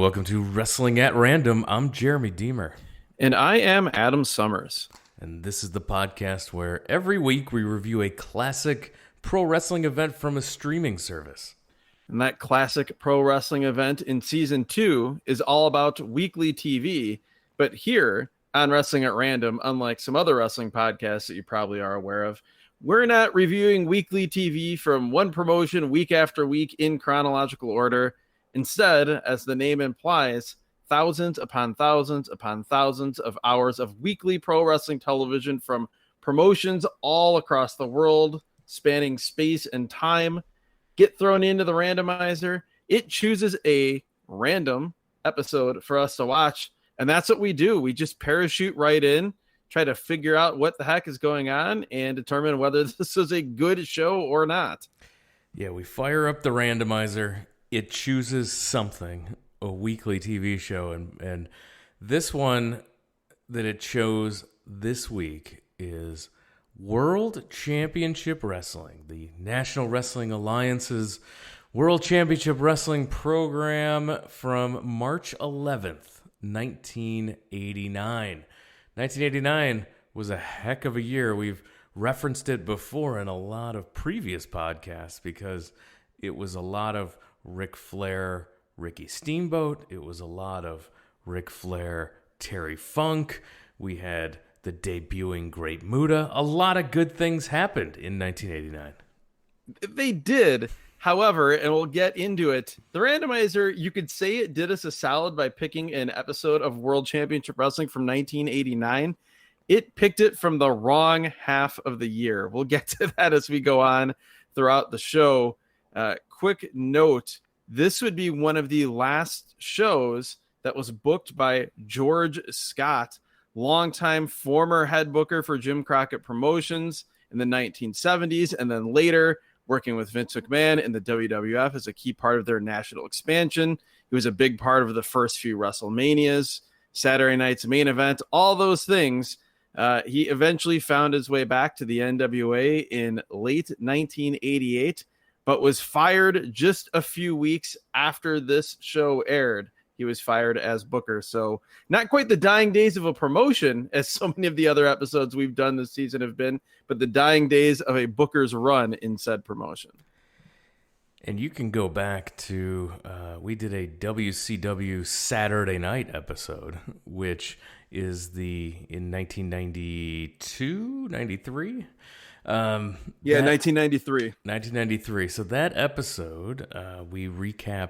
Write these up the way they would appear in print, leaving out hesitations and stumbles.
welcome to Wrestling at Random. I'm Jeremy Deemer. And I am Adam Summers. And this is the podcast where every week we review a classic pro wrestling event from a streaming service. And that classic pro wrestling event in season 2 is all about weekly TV. But here on Wrestling at Random, unlike some other wrestling podcasts that you probably are aware of, we're not reviewing weekly TV from one promotion week after week in chronological order. Instead, as the name implies, thousands upon thousands upon thousands of hours of weekly pro wrestling television from promotions all across the world, spanning space and time, get thrown into the randomizer. It chooses a random episode for us to watch, and that's what we do. We just parachute right in, try to figure out what the heck is going on, and determine whether this is a good show or not. Yeah, we fire up the randomizer. It chooses something, a weekly TV show, and this one that it chose this week is World Championship Wrestling, the National Wrestling Alliance's World Championship Wrestling program from March 11th, 1989. 1989 was a heck of a year. We've referenced it before in a lot of previous podcasts because it was a lot of Ric Flair, Ricky Steamboat. It was a lot of Ric Flair, Terry Funk. We had the debuting Great Muta. A lot of good things happened in 1989. They did. However, and we'll get into it, the randomizer, you could say it did us a solid by picking an episode of World Championship Wrestling from 1989. It picked it from the wrong half of the year. We'll get to that as we go on throughout the show. Quick note, this would be one of the last shows that was booked by George Scott, longtime former head booker for Jim Crockett Promotions in the 1970s, and then later working with Vince McMahon in the WWF as a key part of their national expansion. He was a big part of the first few WrestleManias, Saturday Night's Main Event, all those things. He eventually found his way back to the NWA in late 1988, but was fired just a few weeks after this show aired. He was fired as booker. So not quite the dying days of a promotion, as so many of the other episodes we've done this season have been, but the dying days of a booker's run in said promotion. And you can go back to, we did a WCW Saturday Night episode, which is in 1992, 93? 1993. 1993. So that episode, we recap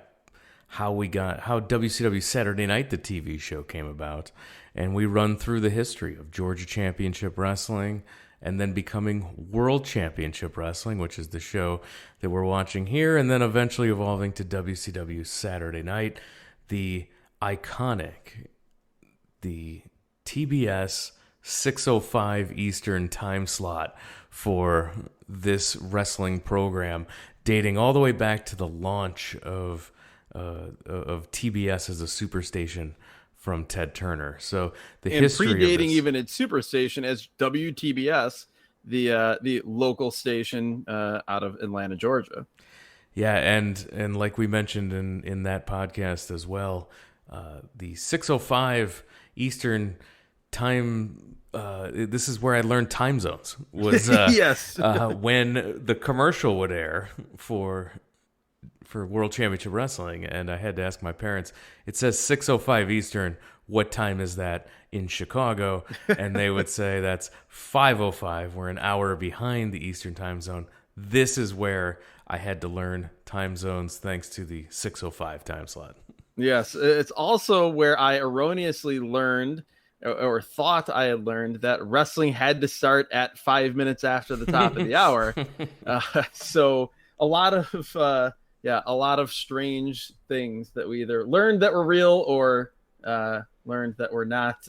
how WCW Saturday Night, the TV show, came about. And we run through the history of Georgia Championship Wrestling and then becoming World Championship Wrestling, which is the show that we're watching here, and then eventually evolving to WCW Saturday Night, the iconic, the TBS 6:05 Eastern time slot for this wrestling program, dating all the way back to the launch of TBS as a superstation from Ted Turner. So the history predating of this, even its superstation as WTBS, the local station out of Atlanta, Georgia. Yeah, and like we mentioned in that podcast as well, the 6:05 Eastern time. This is where I learned time zones. Was yes, when the commercial would air for World Championship Wrestling, and I had to ask my parents, it says 6:05 Eastern, what time is that in Chicago? And they would say that's 5:05. We're an hour behind the Eastern time zone. This is where I had to learn time zones thanks to the 6:05 time slot. Yes, it's also where I erroneously learned or thought I had learned that wrestling had to start at 5 minutes after the top of the hour. So a lot of strange things that we either learned that were real or learned that were not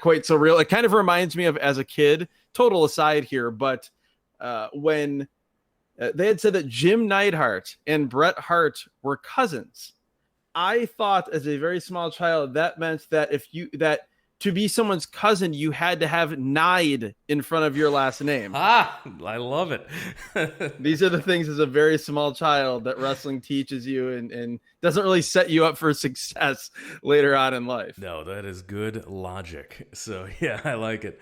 quite so real. It kind of reminds me of as a kid, total aside here, but when they had said that Jim Neidhart and Bret Hart were cousins, I thought as a very small child that meant that to be someone's cousin, you had to have Nide in front of your last name. Ah, I love it. These are the things as a very small child that wrestling teaches you and doesn't really set you up for success later on in life. No, that is good logic. So, yeah, I like it.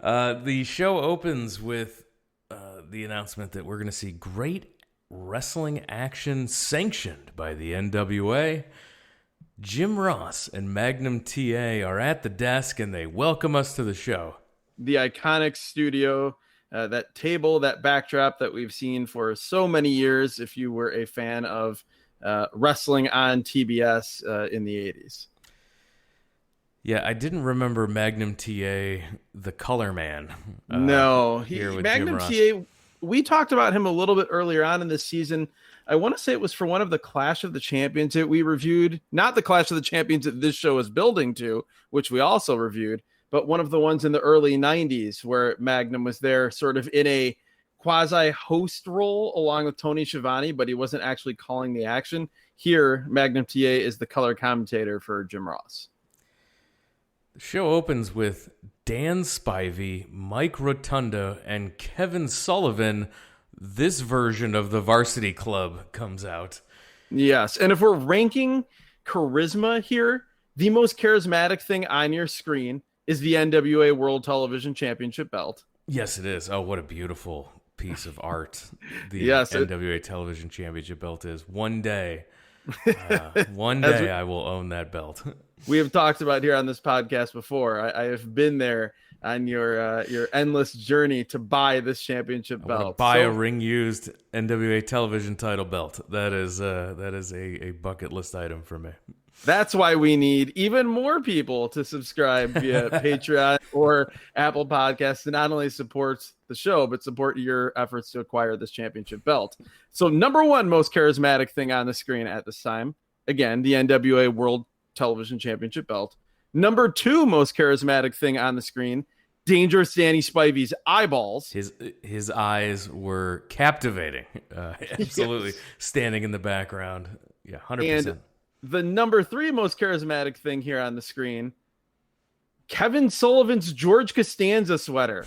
The show opens with the announcement that we're going to see great wrestling action sanctioned by the NWA. Jim Ross and Magnum Ta are at the desk, and they welcome us to the show. The iconic studio, that table, that backdrop that we've seen for so many years, if you were a fan of wrestling on TBS in the 80s. Yeah, I didn't remember Magnum Ta, the color man. No, Magnum Ta, we talked about him a little bit earlier on in this season. I want to say it was for one of the Clash of the Champions that we reviewed, not the Clash of the Champions that this show is building to, which we also reviewed, but one of the ones in the early 90s where Magnum was there sort of in a quasi-host role along with Tony Schiavone, but he wasn't actually calling the action. Here, Magnum Ta is the color commentator for Jim Ross. The show opens with Dan Spivey, Mike Rotunda, and Kevin Sullivan. This version of the Varsity Club comes out. Yes, and if we're ranking charisma here, the most charismatic thing on your screen is the NWA World Television Championship belt. Yes, it is. Oh, what a beautiful piece of art the NWA Television Championship belt is. One day I will own that belt. We have talked about here on this podcast before. I have been there on your endless journey to buy this championship belt. Buy a ring-used NWA television title belt. That is a bucket list item for me. That's why we need even more people to subscribe via Patreon or Apple Podcasts to not only support the show, but support your efforts to acquire this championship belt. So number one most charismatic thing on the screen at this time, again, the NWA World Television Championship belt. Number two most charismatic thing on the screen, Dangerous Danny Spivey's eyeballs. His eyes were captivating. Absolutely. Yes. Standing in the background. Yeah, 100%. And the number three most charismatic thing here on the screen, Kevin Sullivan's George Costanza sweater.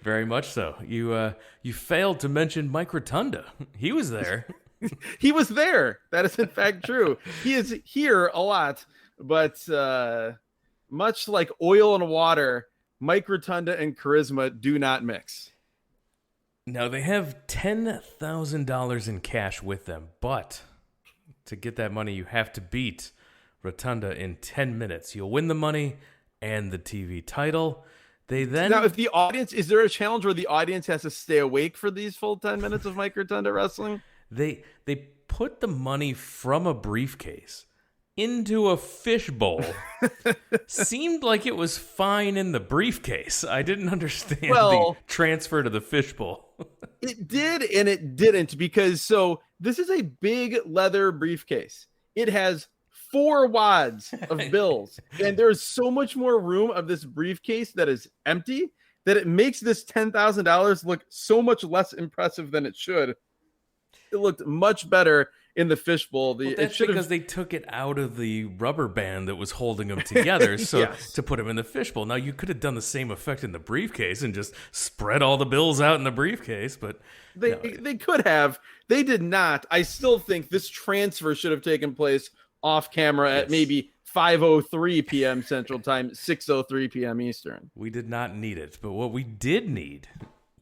Very much so. You failed to mention Mike Rotunda. He was there. He was there. That is in fact true. He is here a lot, but much like oil and water, Mike Rotunda and charisma do not mix. Now, they have $10,000 in cash with them, but to get that money, you have to beat Rotunda in 10 minutes. You'll win the money and the TV title. Now, if the audience, is there a challenge where the audience has to stay awake for these full 10 minutes of Mike Rotunda wrestling? They put the money from a briefcase into a fishbowl. Seemed like it was fine in the briefcase. I didn't understand the transfer to the fishbowl. It did and it didn't, because this is a big leather briefcase. It has 4 wads of bills, and there's so much more room of this briefcase that is empty that it makes this $10,000 look so much less impressive than it should. It looked much better in the fishbowl. That's because they took it out of the rubber band that was holding them together to put them in the fishbowl. Now, you could have done the same effect in the briefcase and just spread all the bills out in the briefcase, but they could have. They did not. I still think this transfer should have taken place off camera at maybe 5:03 p.m. Central Time, 6:03 p.m. Eastern. We did not need it, but what we did need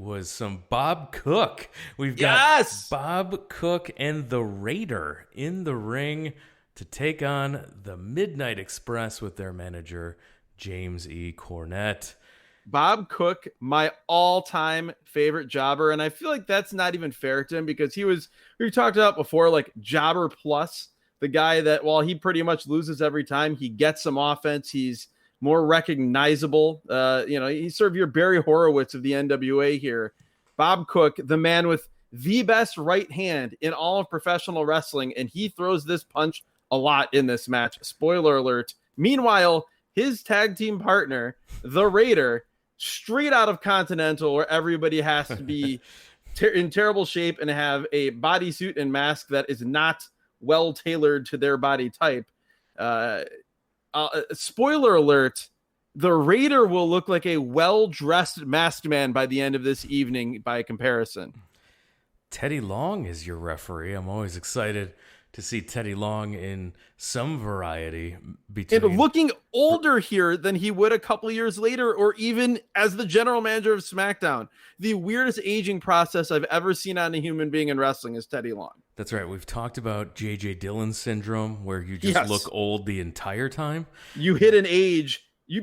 was some Bob Cook. We've got Bob Cook and the Raider in the ring to take on the Midnight Express with their manager, James E. Cornette. Bob Cook, my all-time favorite jobber, and I feel like that's not even fair to him because we talked about before, like Jobber Plus, the guy that while he pretty much loses every time, he gets some offense. He's more recognizable. He's sort of your Barry Horowitz of the NWA here. Bob Cook, the man with the best right hand in all of professional wrestling, and he throws this punch a lot in this match. Spoiler alert. Meanwhile, his tag team partner, the Raider, straight out of Continental, where everybody has to be in terrible shape and have a bodysuit and mask that is not well tailored to their body type. Spoiler alert, The Raider will look like a well-dressed masked man by the end of this evening by comparison. Teddy Long is your referee. I'm always excited to see Teddy Long in some variety between. And looking older here than he would a couple of years later, or even as the general manager of SmackDown. The weirdest aging process I've ever seen on a human being in wrestling is Teddy Long. That's right. We've talked about J.J. Dillon syndrome, where you just look old the entire time. You hit an age. You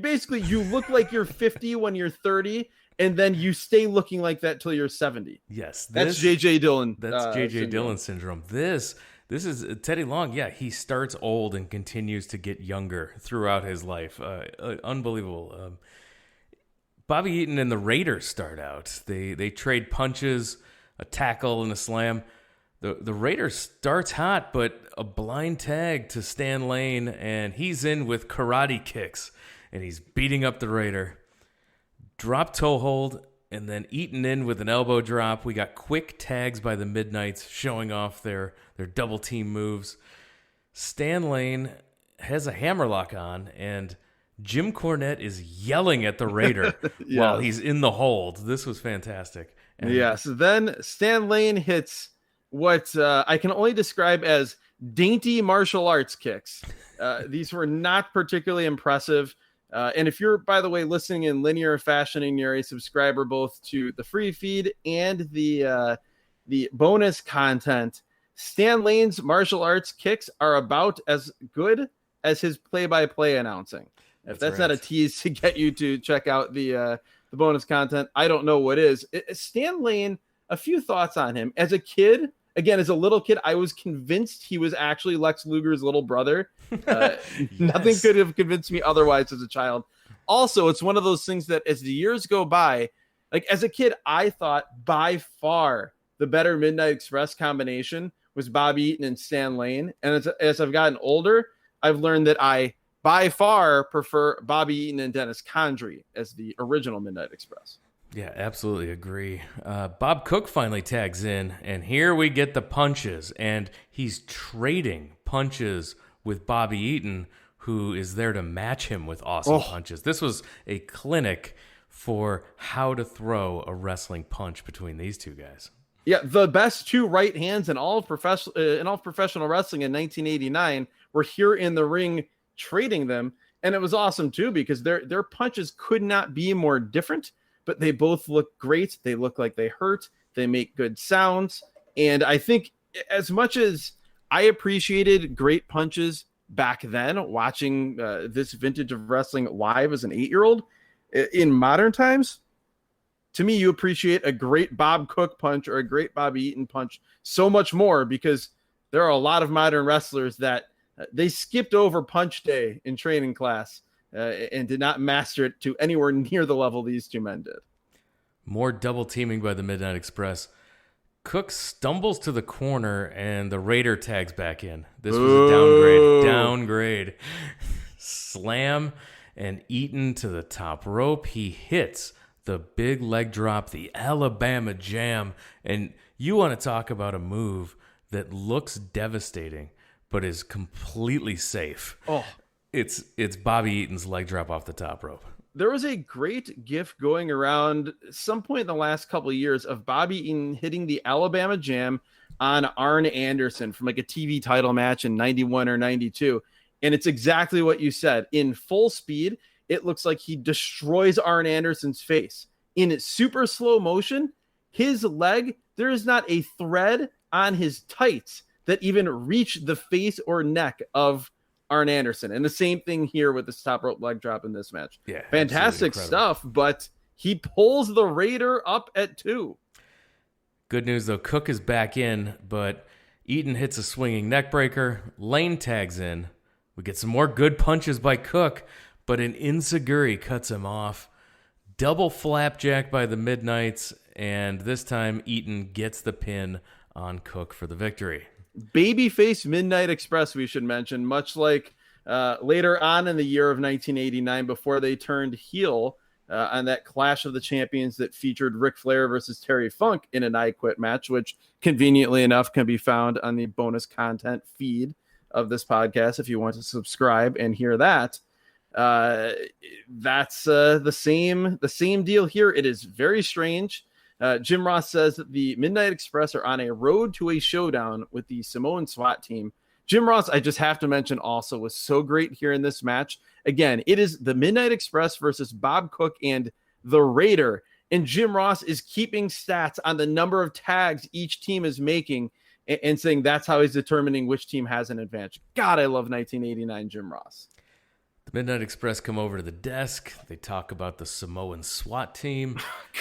look like you're 50 when you're 30, and then you stay looking like that till you're 70. Yes. That's J.J. Dillon. That's J.J. Dillon syndrome. This is Teddy Long. Yeah, he starts old and continues to get younger throughout his life. Unbelievable. Bobby Eaton and the Raiders start out. They trade punches, a tackle, and a slam. The Raiders starts hot, but a blind tag to Stan Lane, and he's in with karate kicks, and he's beating up the Raider. Drop toe hold, and then Eaton in with an elbow drop. We got quick tags by the Midnights showing off their double team moves. Stan Lane has a hammerlock on, and Jim Cornette is yelling at the Raider while he's in the hold. This was fantastic. And yes. Then Stan Lane hits what I can only describe as dainty martial arts kicks. These were not particularly impressive. And if you're, by the way, listening in linear fashion and you're a subscriber both to the free feed and the bonus content, Stan Lane's martial arts kicks are about as good as his play-by-play announcing. If that's not a tease to get you to check out the bonus content, I don't know what is. Stan Lane, a few thoughts on him. As a kid, again, as a little kid, I was convinced he was actually Lex Luger's little brother. Nothing could have convinced me otherwise as a child. Also, it's one of those things that as the years go by, like as a kid, I thought by far the better Midnight Express combination was Bobby Eaton and Stan Lane. And as I've gotten older, I've learned that I by far prefer Bobby Eaton and Dennis Condrey as the original Midnight Express. Yeah, absolutely agree. Bob Cook finally tags in, and here we get the punches, and he's trading punches with Bobby Eaton, who is there to match him with awesome punches. This was a clinic for how to throw a wrestling punch between these two guys. Yeah, the best two right hands in all of professional wrestling in 1989 were here in the ring trading them, and it was awesome too because their punches could not be more different. But they both look great. They look like they hurt. They make good sounds. And I think as much as I appreciated great punches back then, watching this vintage of wrestling live as an 8-year-old, in modern times, to me, you appreciate a great Bob Cook punch or a great Bobby Eaton punch so much more because there are a lot of modern wrestlers that they skipped over punch day in training class. And did not master it to anywhere near the level these two men did. More double teaming by the Midnight Express. Cook stumbles to the corner, and the Raider tags back in. This was a downgrade. Slam and Eaton to the top rope. He hits the big leg drop, the Alabama Jam. And you want to talk about a move that looks devastating, but is completely safe. It's Bobby Eaton's leg drop off the top rope. There was a great gif going around some point in the last couple of years of Bobby Eaton hitting the Alabama Jam on Arn Anderson from like a TV title match in 91 or 92. And it's exactly what you said. In full speed, it looks like he destroys Arn Anderson's face. In super slow motion, his leg, there is not a thread on his tights that even reach the face or neck of Arn Anderson. And the same thing here with this top rope leg drop in this match. Yeah, fantastic stuff, but he pulls the Raider up at 2. Good news, though. Cook is back in, but Eaton hits a swinging neck breaker. Lane tags in. We get some more good punches by Cook, but an Insiguri cuts him off. Double flapjack by the Midnights, and this time Eaton gets the pin on Cook for the victory. Babyface Midnight Express, we should mention, much like later on in the year of 1989 before they turned heel on that Clash of the Champions that featured Ric Flair versus Terry Funk in an I Quit match, which conveniently enough can be found on the bonus content feed of this podcast if you want to subscribe and hear that. That's the same deal here. It is very strange. Jim Ross says that the Midnight Express are on a road to a showdown with the Samoan SWAT team. Jim Ross, I just have to mention also, was so great here in this match. Again, it is the Midnight Express versus Bob Cook and the Raider. And Jim Ross is keeping stats on the number of tags each team is making and saying that's how he's determining which team has an advantage. God, I love 1989 Jim Ross. The Midnight Express come over to the desk. They talk about the Samoan SWAT team.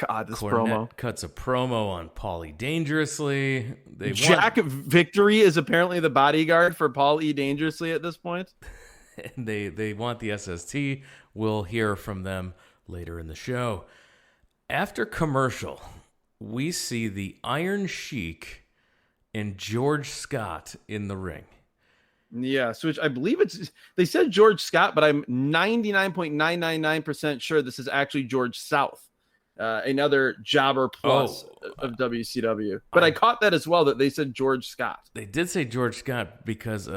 God, this Cornette promo. cuts a promo on Paulie Dangerously. Jack Victory is apparently the bodyguard for Paul E. Dangerously at this point. And they want the SST. We'll hear from them later in the show. After commercial, we see the Iron Sheik and George Scott in the ring. Yes, which I believe they said George Scott, but I'm 99.999% sure this is actually George South, another jobber plus of WCW. But I caught that as well, that they said George Scott. They did say George Scott because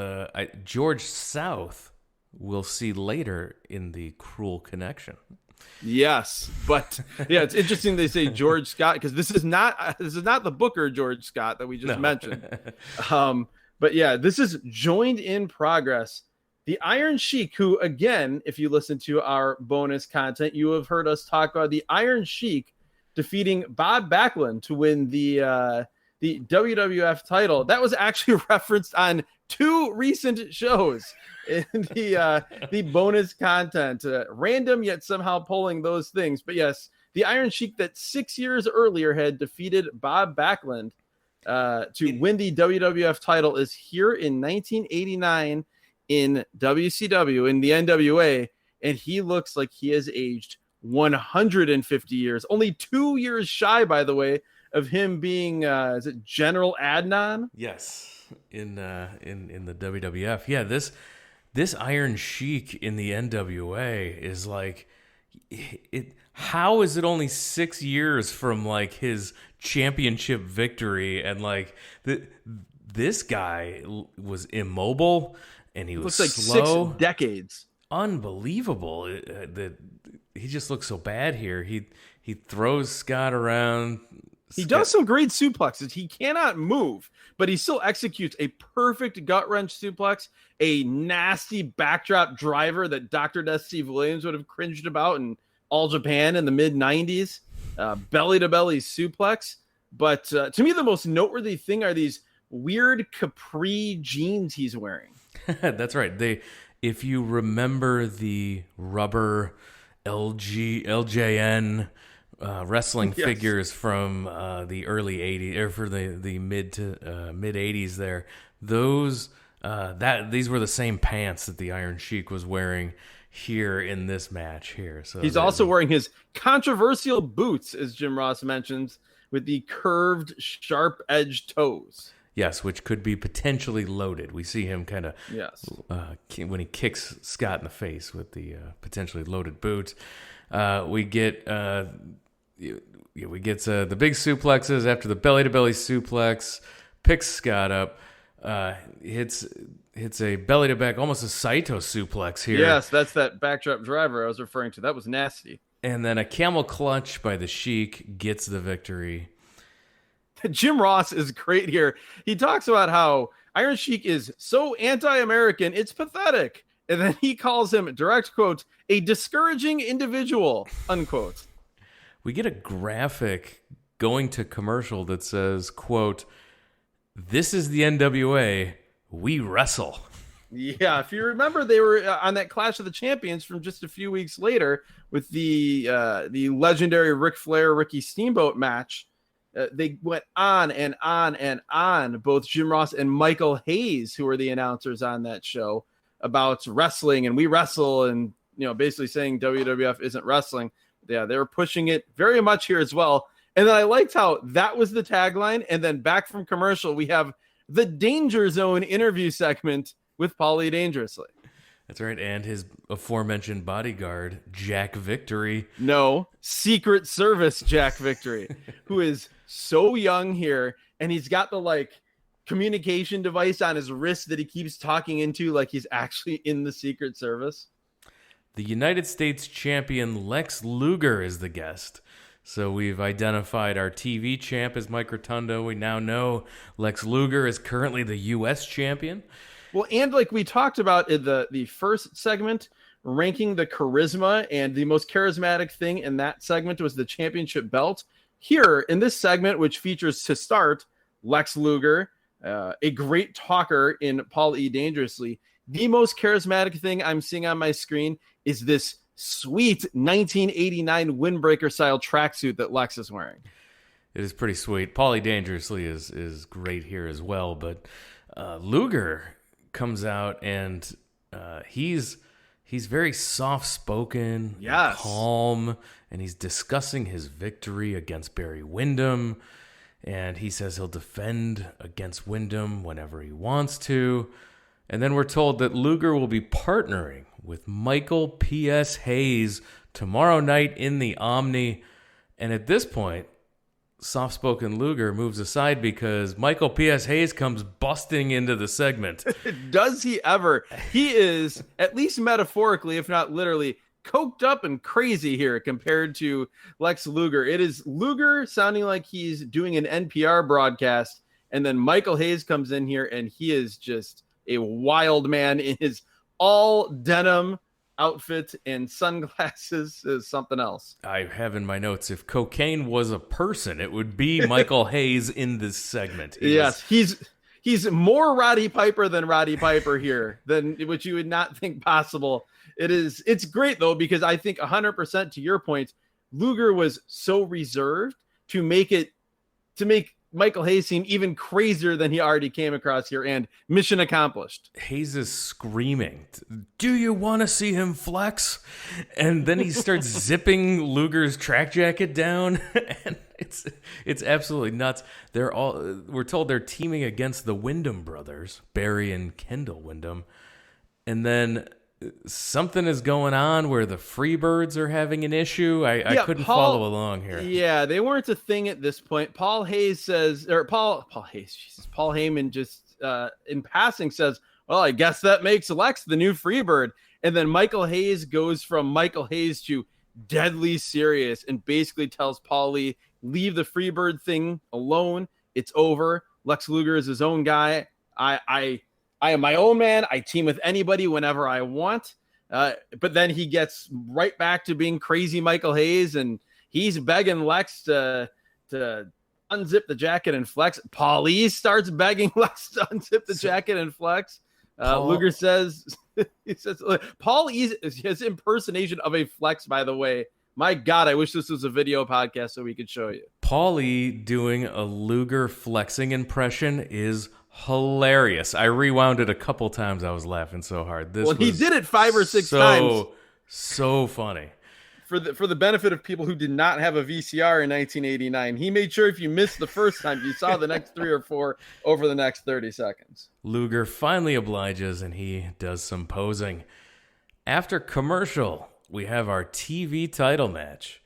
George South we'll see later in the Cruel Connection. Yes, but yeah, it's interesting they say George Scott because this is not the Booker George Scott that we just mentioned. But yeah, this is Joined in Progress. The Iron Sheik, who, again, if you listen to our bonus content, you have heard us talk about the Iron Sheik defeating Bob Backlund to win the WWF title. That was actually referenced on 2 recent shows in the bonus content. Random, yet somehow pulling those things. But yes, the Iron Sheik that 6 years earlier had defeated Bob Backlund to win the WWF title is here in 1989 in WCW, in the NWA, and he looks like he has aged 150 years. Only 2 years shy, by the way, of him being is it General Adnan? Yes, in the WWF. Yeah, this Iron Sheik in the NWA is like it. How is it only 6 years from like his championship victory, and like this guy was immobile and he was looks like slow. 6 decades. Unbelievable. He just looks so bad here. He throws Scott around. He does some great suplexes. He cannot move, but he still executes a perfect gut wrench suplex, a nasty backdrop driver that Dr. Death Steve Williams would have cringed about in All Japan in the mid-90s, belly to belly suplex. But to me, the most noteworthy thing are these weird capri jeans he's wearing. That's right. If you remember the rubber LJN wrestling figures from the early 80s, or for the mid 80s there, these were the same pants that the Iron Sheik was wearing here in this match here. So he's also wearing his controversial boots, as Jim Ross mentions, with the curved, sharp-edged toes. Yes, which could be potentially loaded. We see him kind of when he kicks Scott in the face with the potentially loaded boots. We get the big suplexes after the belly to belly suplex. Picks Scott up, hits a belly to back, almost a Saito suplex here. Yes, that's that backdrop driver I was referring to. That was nasty. And then a camel clutch by the Sheik gets the victory. Jim Ross is great here. He talks about how Iron Sheik is so anti-American, it's pathetic. And then he calls him, direct quote, a discouraging individual, unquote. We get a graphic going to commercial that says, quote, "This is the NWA, we wrestle." Yeah, if you remember, they were on that Clash of the Champions from just a few weeks later with the legendary Ric Flair, Ricky Steamboat match. They went on and on and on, both Jim Ross and Michael Hayes, who were the announcers on that show, about wrestling and we wrestle, and basically saying WWF isn't wrestling. Yeah, they were pushing it very much here as well. And then I liked how that was the tagline. And then back from commercial, we have the Danger Zone interview segment with Paulie Dangerously. That's right. And his aforementioned bodyguard, Jack Victory. No, Secret Service Jack Victory, who is so young here. And he's got the communication device on his wrist that he keeps talking into like he's actually in the Secret Service. the United States champion Lex Luger is the guest. So we've identified our TV champ as Mike Rotunda. We now know Lex Luger is currently the U.S. champion. Well, and like we talked about in the first segment, ranking the charisma, and the most charismatic thing in that segment was the championship belt. Here in this segment, which features to start Lex Luger, a great talker in Paul E. Dangerously, the most charismatic thing I'm seeing on my screen is this sweet 1989 windbreaker style tracksuit that Lex is wearing. It is pretty sweet. Paulie Dangerously is great here as well, but Luger comes out and he's very soft-spoken, yes, calm, and he's discussing his victory against Barry Windham, and he says he'll defend against Windham whenever he wants to. And then we're told that Luger will be partnering with Michael P.S. Hayes tomorrow night in the Omni. And at this point, soft-spoken Luger moves aside because Michael P.S. Hayes comes busting into the segment. Does he ever? He is, at least metaphorically, if not literally, coked up and crazy here compared to Lex Luger. It is Luger sounding like he's doing an NPR broadcast, and then Michael Hayes comes in here, and he is just a wild man in his all denim outfit and sunglasses. Is something else. I have in my notes, if cocaine was a person, it would be Michael Hayes in this segment. He's more Roddy Piper than Roddy Piper here, than which you would not think possible. It's great though, because I think 100% to your point, Luger was so reserved to make Michael Hayes seem even crazier than he already came across here, and mission accomplished. Hayes is screaming, "Do you want to see him flex?" And then he starts zipping Luger's track jacket down, and it's absolutely nuts. We're told they're teaming against the Windham brothers, Barry and Kendall Windham, and then something is going on where the Freebirds are having an issue. I couldn't follow along here. Yeah, they weren't a thing at this point. Paul Heyman just in passing says, "Well, I guess that makes Lex the new Freebird." And then Michael Hayes goes from Michael Hayes to deadly serious and basically tells Paulie, "Leave the Freebird thing alone. It's over. Lex Luger is his own guy. I am my own man. I team with anybody whenever I want." But then he gets right back to being crazy Michael Hayes, and he's begging Lex to unzip the jacket and flex. Paulie starts begging Lex to unzip the jacket and flex. Luger says, his impersonation of a flex, by the way. My God, I wish this was a video podcast so we could show you. Paulie doing a Luger flexing impression is hilarious. I rewound it a couple times. I was laughing so hard. He did it 5 or 6 times. So funny. For the benefit of people who did not have a VCR in 1989, he made sure if you missed the first time, you saw the next 3 or 4 over the next 30 seconds. Luger finally obliges, and he does some posing. After commercial, we have our TV title match.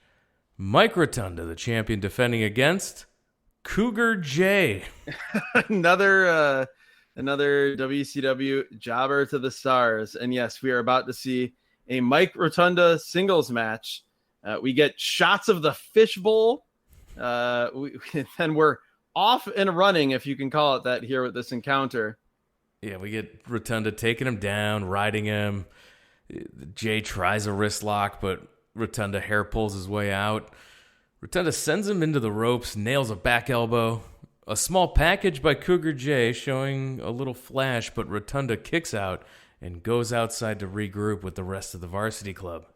Mike Rotunda, the champion, defending against Cougar J. another WCW jobber to the stars. And yes, we are about to see a Mike Rotunda singles match. We get shots of the fishbowl. Then we're off and running, if you can call it that, here with this encounter. Yeah, we get Rotunda taking him down, riding him. Jay tries a wrist lock, but Rotunda hair pulls his way out. Rotunda sends him into the ropes, nails a back elbow. A small package by Cougar J showing a little flash, but Rotunda kicks out and goes outside to regroup with the rest of the Varsity Club.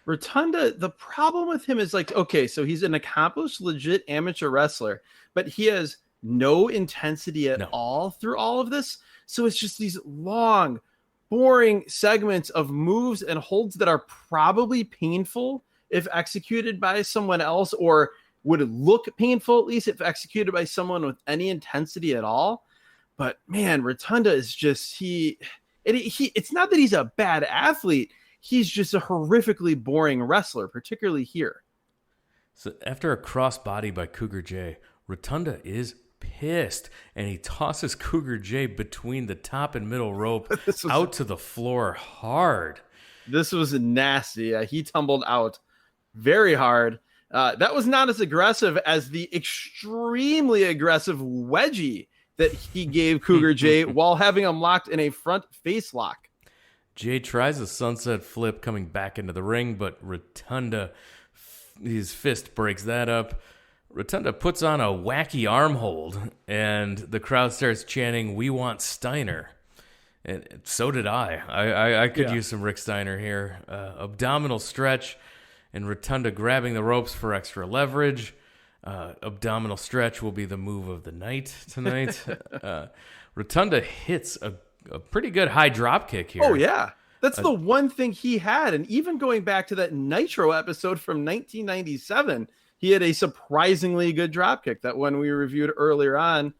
Rotunda, the problem with him is okay, so he's an accomplished, legit amateur wrestler, but he has no intensity at all through all of this. So it's just these long, boring segments of moves and holds that are probably painful if executed by someone else, or would look painful at least if executed by someone with any intensity at all. But man, Rotunda is just it's not that he's a bad athlete, he's just a horrifically boring wrestler, particularly here. So after a crossbody by Cougar J, Rotunda is pissed, and he tosses Cougar J between the top and middle rope out to the floor hard. This was nasty. He tumbled out very hard. That was not as aggressive as the extremely aggressive wedgie that he gave Cougar Jay while having him locked in a front face lock. Jay tries a sunset flip coming back into the ring, but Rotunda, his fist breaks that up. Rotunda puts on a wacky arm hold, and the crowd starts chanting, "We want Steiner." And so did I. I could use some Rick Steiner here. Abdominal stretch, and Rotunda grabbing the ropes for extra leverage. Abdominal stretch will be the move of the night tonight. Rotunda hits a pretty good high drop kick here. Oh, yeah. That's the one thing he had. And even going back to that Nitro episode from 1997, he had a surprisingly good drop kick that one we reviewed earlier on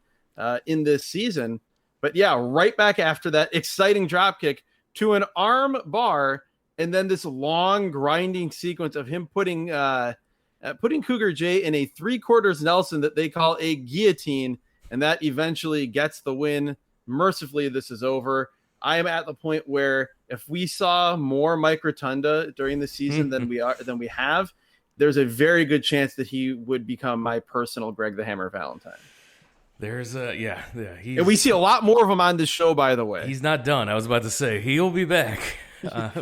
in this season. But yeah, right back after that exciting drop kick to an arm bar, and then this long grinding sequence of him putting Cougar Jay in a 3/4 Nelson that they call a guillotine, and that eventually gets the win. Mercifully, this is over. I am at the point where if we saw more Mike Rotunda during the season than we have, there's a very good chance that he would become my personal Greg the Hammer Valentine. There's yeah. And we see a lot more of him on this show, by the way. He's not done. I was about to say he'll be back.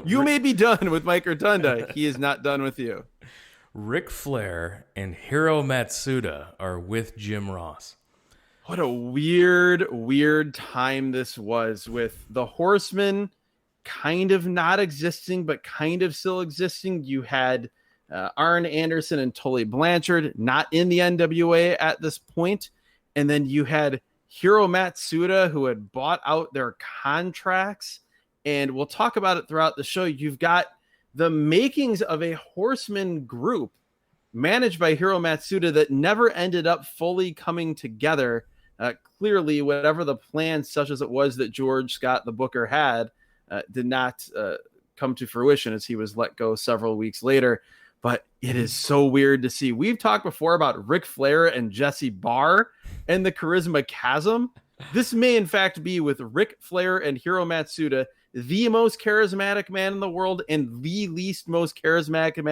You may be done with Mike Rotunda. He is not done with you. Ric Flair and Hiro Matsuda are with Jim Ross. What a weird time this was, with the Horsemen kind of not existing, but kind of still existing. You had Arn Anderson and Tully Blanchard not in the NWA at this point. And then you had Hiro Matsuda, who had bought out their contracts. And we'll talk about it throughout the show. You've got the makings of a Horseman group managed by Hiro Matsuda that never ended up fully coming together. Clearly, whatever the plan, such as it was that George Scott, the booker, had, did not come to fruition as he was let go several weeks later. But it is so weird to see. We've talked before about Ric Flair and Jesse Barr and the charisma chasm. This may, in fact, be with Ric Flair and Hiro Matsuda, the most charismatic man in the world and the least most charismatic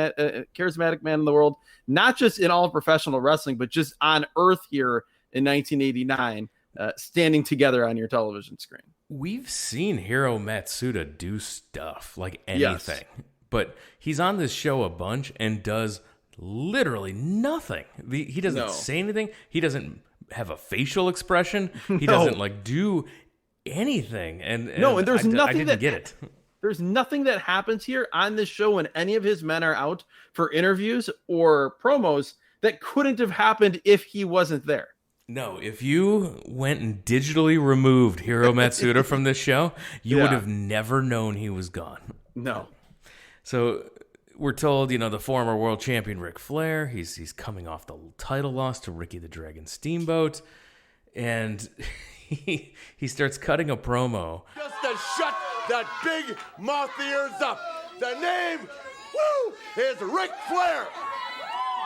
man in the world, not just in all professional wrestling, but just on Earth here in 1989, standing together on your television screen. We've seen Hiro Matsuda do stuff like anything, but he's on this show a bunch and does literally nothing. He doesn't say anything. He doesn't have a facial expression. He doesn't do anything. And there's nothing. I didn't get it. There's nothing that happens here on this show when any of his men are out for interviews or promos that couldn't have happened if he wasn't there. No, if you went and digitally removed Hiro Matsuda from this show, you would have never known he was gone. No. So we're told, the former world champion Ric Flair, he's coming off the title loss to Ricky the Dragon Steamboat, and he starts cutting a promo. Just to shut that big mouth of yours up. The name, is Ric Flair.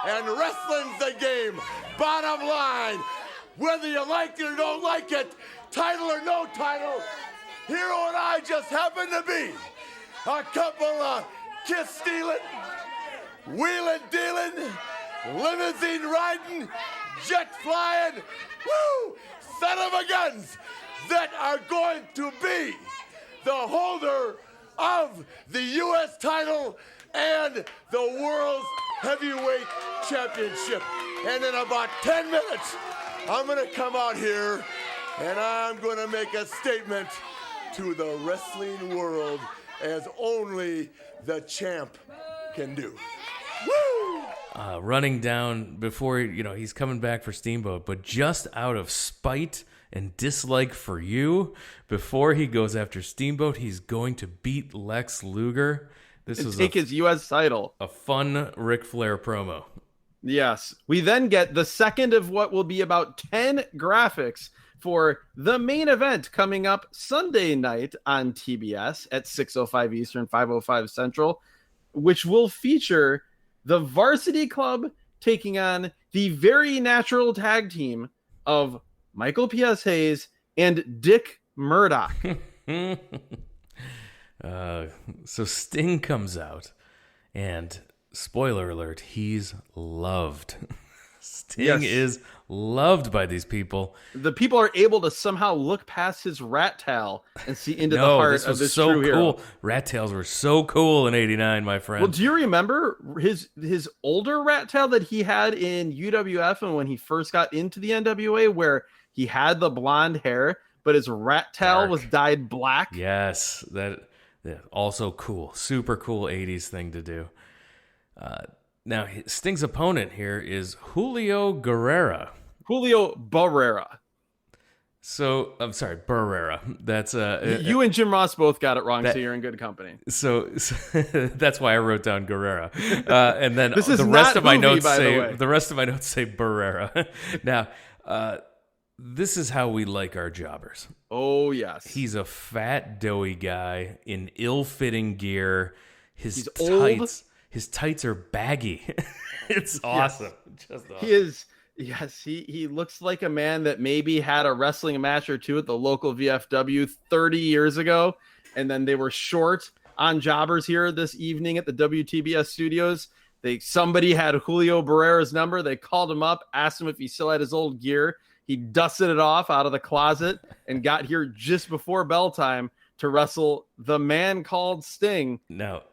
And wrestling's the game. Bottom line, whether you like it or don't like it, title or no title, Hiro and I just happen to be a couple of kiss-stealing, wheeling-dealing, limousine-riding, jet-flying, son-of-a-guns that are going to be the holder of the U.S. title and the World's Heavyweight Championship. And in about 10 minutes, I'm going to come out here and I'm going to make a statement to the wrestling world as only the champ can do. Woo! Running down before, he's coming back for Steamboat, but just out of spite and dislike for you, before he goes after Steamboat, he's going to beat Lex Luger. This was take his U.S. title. A fun Ric Flair promo. Yes. We then get the second of what will be about 10 graphics for the main event coming up Sunday night on TBS at 6:05 Eastern, 5:05 Central, which will feature the Varsity Club taking on the very natural tag team of Michael P.S. Hayes and Dick Murdoch. So Sting comes out, and spoiler alert, he's loved. Sting is loved by these people. The people are able to somehow look past his rat tail and see into the heart of this so true cool. hero. Rat tails were so cool in '89, my friend. Well, do you remember his older rat tail that he had in UWF and when he first got into the NWA, where he had the blonde hair, but his rat tail was dyed black? Yes, that also cool, super cool '80s thing to do. Now, Sting's opponent here is Julio Barrera. So, I'm sorry, Barrera. That's you and Jim Ross both got it wrong, so you're in good company. So that's why I wrote down Guerrera. And then this is the rest of my notes say Barrera. Now, this is how we like our jobbers. Oh, yes. He's a fat, doughy guy in ill-fitting gear. He's old. His tights are baggy. It's awesome. Just awesome. He is. Yes, he looks like a man that maybe had a wrestling match or two at the local VFW 30 years ago, and then they were short on jobbers here this evening at the WTBS studios. Somebody had Julio Barrera's number. They called him up, asked him if he still had his old gear. He dusted it off out of the closet and got here just before bell time to wrestle the man called Sting. Now,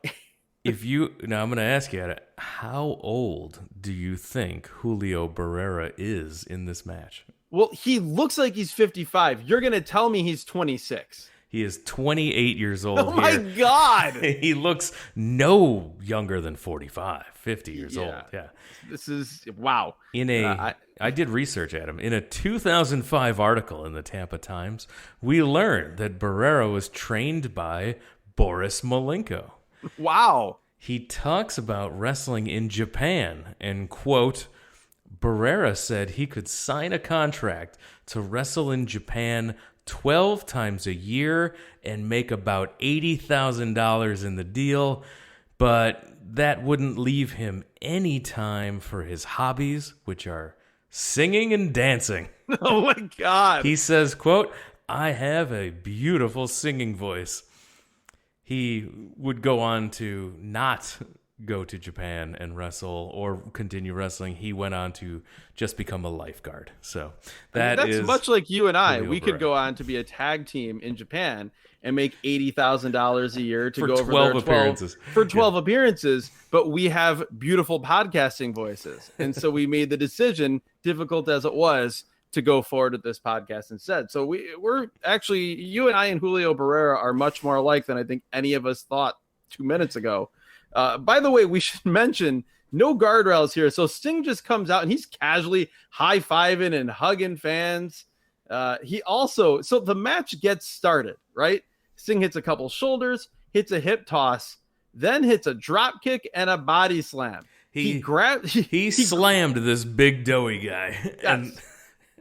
I'm going to ask you, how old do you think Julio Barrera is in this match? Well, he looks like he's 55. You're going to tell me he's 26. He is 28 years old. Oh, my God. He looks no younger than 45, 50 years old. Yeah. This is, wow. I did research at him. In a 2005 article in the Tampa Times, we learned that Barrera was trained by Boris Malenko. Wow. He talks about wrestling in Japan and, quote, Barrera said he could sign a contract to wrestle in Japan 12 times a year and make about $80,000 in the deal, but that wouldn't leave him any time for his hobbies, which are singing and dancing. Oh, my God. He says, quote, I have a beautiful singing voice. He would go on to not go to Japan and wrestle or continue wrestling. He went on to just become a lifeguard. So that's much like you and I. Julio We could Barrera. go on to be a tag team in Japan and make $80,000 a year to For go over 12 there appearances. For 12 appearances, but we have beautiful podcasting voices. And so we made the decision, difficult as it was, to go forward with this podcast instead. So we're actually, you and I and Julio Barrera are much more alike than I think any of us thought 2 minutes ago. By the way, we should mention no guardrails here. So Sting just comes out and he's casually high-fiving and hugging fans. So the match gets started, right? Sting hits a couple shoulders, hits a hip toss, then hits a drop kick and a body slam. He slammed this big doughy guy. Yes.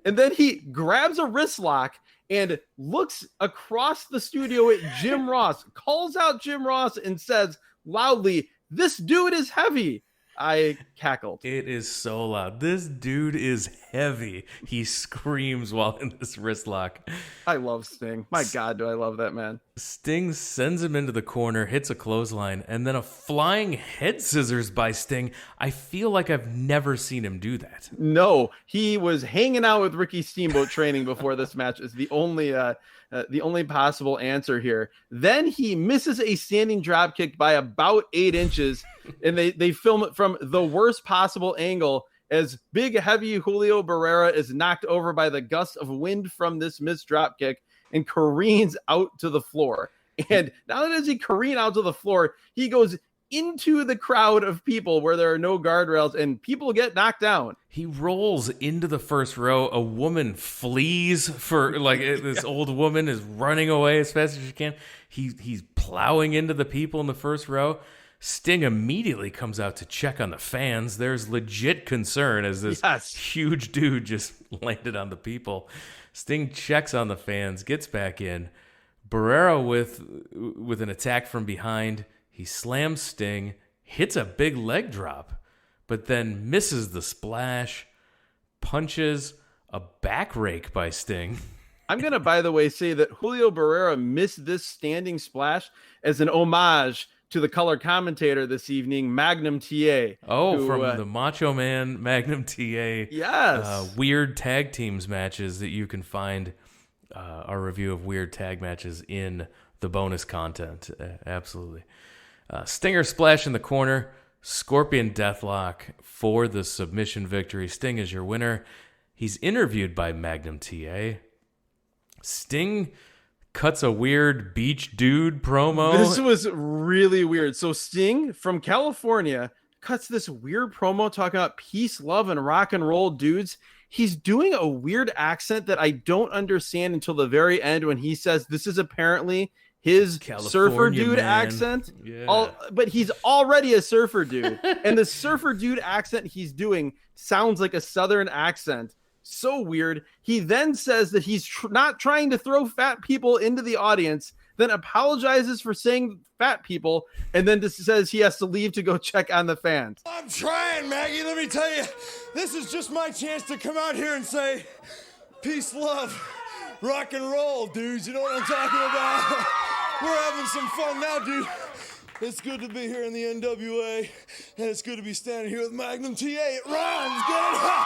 And then he grabs a wrist lock and looks across the studio at Jim Ross, calls out Jim Ross and says loudly, "This dude is heavy." I cackled. It is so loud. This dude is heavy. He screams while in this wrist lock. I love Sting. My God, do I love that man. Sting sends him into the corner, hits a clothesline, and then a flying head scissors by Sting. I feel like I've never seen him do that. No, he was hanging out with Ricky Steamboat training before this match is the only possible answer here. Then he misses a standing drop kick by about 8 inches, and they film it from the worst possible angle as big, heavy Julio Barrera is knocked over by the gust of wind from this missed drop kick and careens out to the floor. And not only does he careen out to the floor, he goes into the crowd of people where there are no guardrails and people get knocked down. He rolls into the first row. A woman flees this old woman is running away as fast as she can. He's plowing into the people in the first row. Sting immediately comes out to check on the fans. There's legit concern as this huge dude just landed on the people. Sting checks on the fans, gets back in. Barrera with an attack from behind. He slams Sting, hits a big leg drop, but then misses the splash, punches a back rake by Sting. I'm going to, by the way, say that Julio Barrera missed this standing splash as an homage to the color commentator this evening, Magnum Ta. From the Macho Man Magnum Ta. Yes. Weird tag teams matches that you can find our review of weird tag matches in the bonus content. Absolutely. Stinger splash in the corner. Scorpion Deathlock for the submission victory. Sting is your winner. He's interviewed by Magnum Ta. Sting cuts a weird beach dude promo. This was really weird. So Sting from California cuts this weird promo talking about peace, love, and rock and roll dudes. He's doing a weird accent that I don't understand until the very end when he says this is apparently his California surfer dude accent. Yeah. But he's already a surfer dude. And the surfer dude accent he's doing sounds like a southern accent. So weird. He then says that he's not trying to throw fat people into the audience, then apologizes for saying fat people, and then just says he has to leave to go check on the fans. I'm trying, Maggie. Let me tell you, this is just my chance to come out here and say, peace, love, rock and roll, dudes. You know what I'm talking about? We're having some fun now, dude. It's good to be here in the NWA, and it's good to be standing here with Magnum TA. It rhymes good.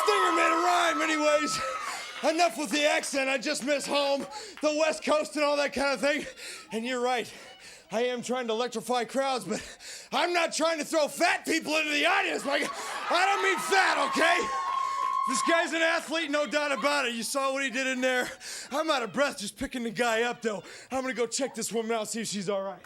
Stinger made a rhyme anyways. Enough with the accent. I just miss home, the West Coast and all that kind of thing. And you're right. I am trying to electrify crowds, but I'm not trying to throw fat people into the audience. Like, I don't mean fat, okay? This guy's an athlete, no doubt about it. You saw what he did in there. I'm out of breath just picking the guy up, though. I'm going to go check this woman out, see if she's all right.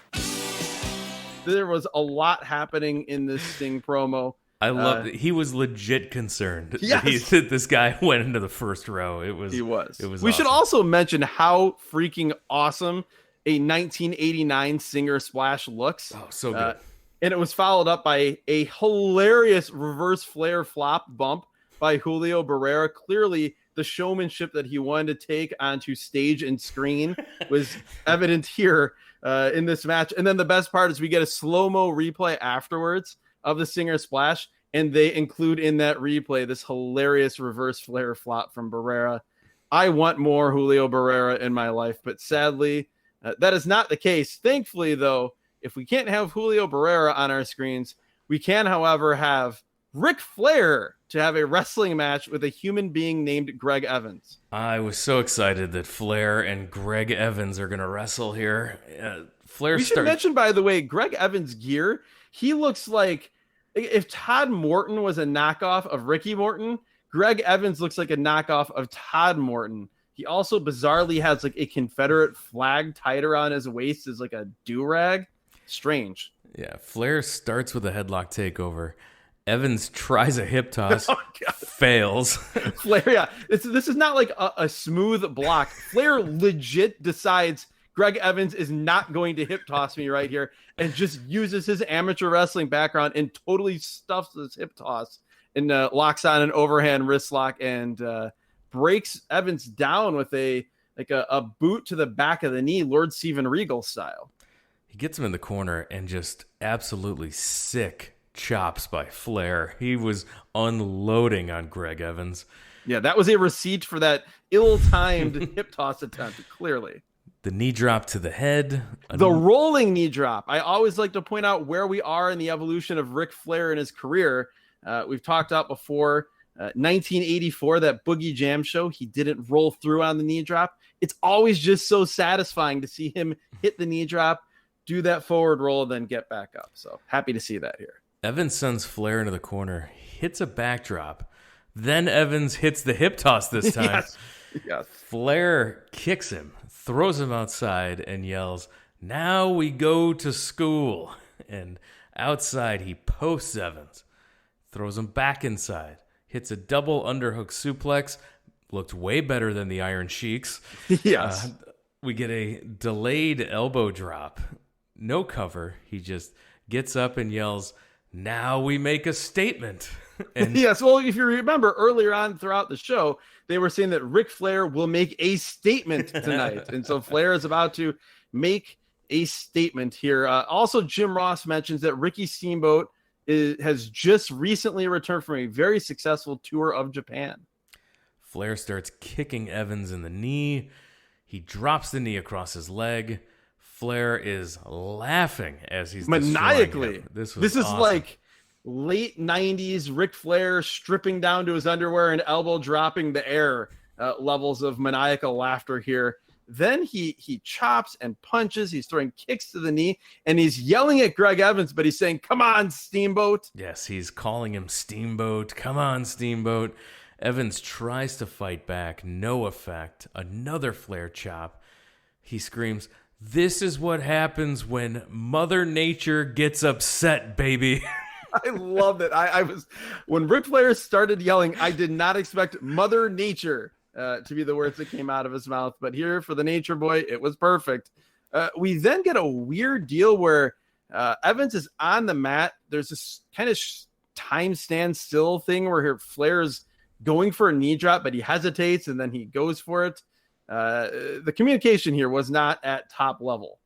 There was a lot happening in this Sting promo. I loved it. He was legit concerned yes. that this guy went into the first row. He was. We awesome. should also mention how freaking awesome a 1989 Singer Splash looks. Oh, so good. And it was followed up by a hilarious reverse Flair flop bump by Julio Barrera. Clearly, the showmanship that he wanted to take onto stage and screen was evident here in this match. And then the best part is we get a slow-mo replay afterwards of the Singer Splash, and they include in that replay this hilarious reverse Flair flop from Barrera. I want more Julio Barrera in my life, but sadly, that is not the case. Thankfully, though, if we can't have Julio Barrera on our screens, we can, however, have Ric Flair to have a wrestling match with a human being named Greg Evans. I was so excited that Flair and Greg Evans are going to wrestle here. We should mention, by the way, Greg Evans' gear. He looks like if Todd Morton was a knockoff of Ricky Morton, Greg Evans looks like a knockoff of Todd Morton. He also bizarrely has like a Confederate flag tied around his waist as like a do-rag. Strange. Yeah, Flair starts with a headlock takeover. Evans tries a hip toss, fails. Flair, yeah. This is not like a smooth block. Flair legit decides Greg Evans is not going to hip toss me right here and just uses his amateur wrestling background and totally stuffs this hip toss and locks on an overhand wrist lock and breaks Evans down with a boot to the back of the knee, Lord Steven Regal style. He gets him in the corner and just absolutely sick chops by Flair. He was unloading on Greg Evans. Yeah, that was a receipt for that ill-timed hip toss attempt, clearly. The knee drop to the head. The rolling knee drop. I always like to point out where we are in the evolution of Ric Flair in his career. We've talked about before, 1984, that Boogie Jam show, he didn't roll through on the knee drop. It's always just so satisfying to see him hit the knee drop, do that forward roll, then get back up. So happy to see that here. Evans sends Flair into the corner, hits a backdrop. Then Evans hits the hip toss this time. Yes. Flair kicks him, throws him outside, and yells, "Now we go to school." And outside, he posts Evans, throws him back inside, hits a double underhook suplex, looked way better than the Iron Sheiks. Yes. We get a delayed elbow drop. No cover. He just gets up and yells, "Now we make a statement." And yes, well, if you remember earlier on throughout the show, they were saying that Ric Flair will make a statement tonight. And so Flair is about to make a statement here. Also, Jim Ross mentions that Ricky Steamboat has just recently returned from a very successful tour of Japan. Flair starts kicking Evans in the knee. He drops the knee across his leg. Flair is laughing as he's maniacally. This is awesome. Like late 90s Ric Flair stripping down to his underwear and elbow dropping the air levels of maniacal laughter here. Then he chops and punches. He's throwing kicks to the knee, and he's yelling at Greg Evans, but he's saying, "Come on, Steamboat." Yes, he's calling him Steamboat. Come on, Steamboat. Evans tries to fight back. No effect. Another Flair chop. He screams, "This is what happens when Mother Nature gets upset, baby." I love it. I was when Ric Flair started yelling, I did not expect Mother Nature to be the words that came out of his mouth. But here for the Nature Boy, it was perfect. We then get a weird deal where Evans is on the mat. There's this kind of time standstill thing where Flair's going for a knee drop, but he hesitates and then he goes for it. The communication here was not at top level.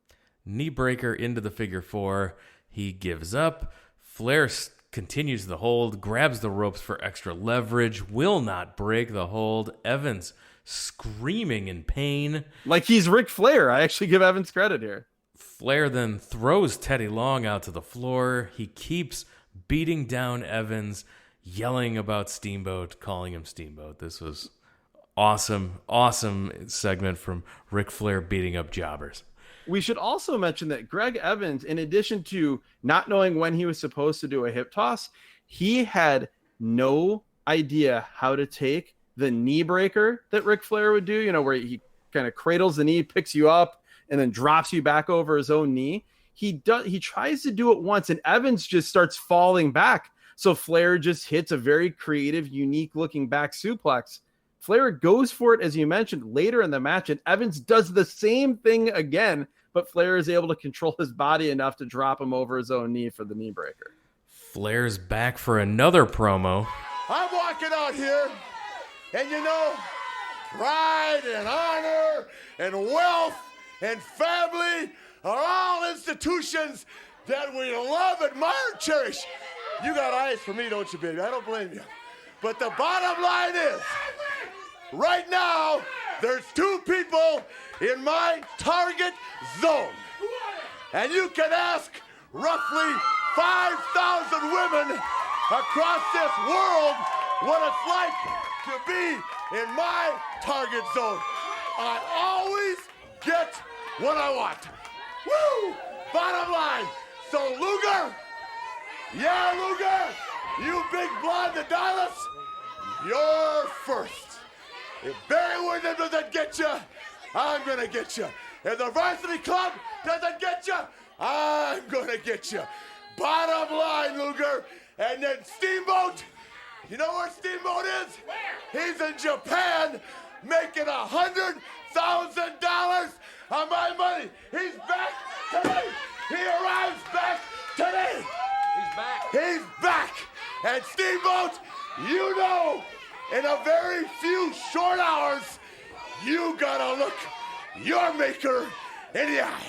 Knee breaker into the figure four. He gives up. Flair continues the hold, grabs the ropes for extra leverage, will not break the hold. Evans screaming in pain. Like he's Ric Flair. I actually give Evans credit here. Flair then throws Teddy Long out to the floor. He keeps beating down Evans, yelling about Steamboat, calling him Steamboat. This was awesome segment from Ric Flair beating up jobbers. We should also mention that Greg Evans, in addition to not knowing when he was supposed to do a hip toss, he had no idea how to take the knee breaker that Ric Flair would do, where he kind of cradles the knee, picks you up, and then drops you back over his own knee. He tries to do it once, and Evans just starts falling back. So Flair just hits a very creative, unique-looking back suplex. Flair goes for it, as you mentioned, later in the match, and Evans does the same thing again, but Flair is able to control his body enough to drop him over his own knee for the knee breaker. Flair's back for another promo. I'm walking out here, and pride and honor and wealth and family are all institutions that we love, admire, cherish. You got eyes for me, don't you, baby? I don't blame you. But the bottom line is, right now, there's two people in my target zone. And you can ask roughly 5,000 women across this world what it's like to be in my target zone. I always get what I want. Woo! Bottom line. So Luger, you big blonde Adonis, you're first. If Barry Windham doesn't get you, I'm going to get you. If the Varsity Club doesn't get you, I'm going to get you. Bottom line, Luger. And then Steamboat, you know where Steamboat is? Where? He's in Japan making $100,000 on my money. He's back today. He arrives back today. He's back. He's back. And Steamboat, in a very few short hours, you gotta look your maker in the eye.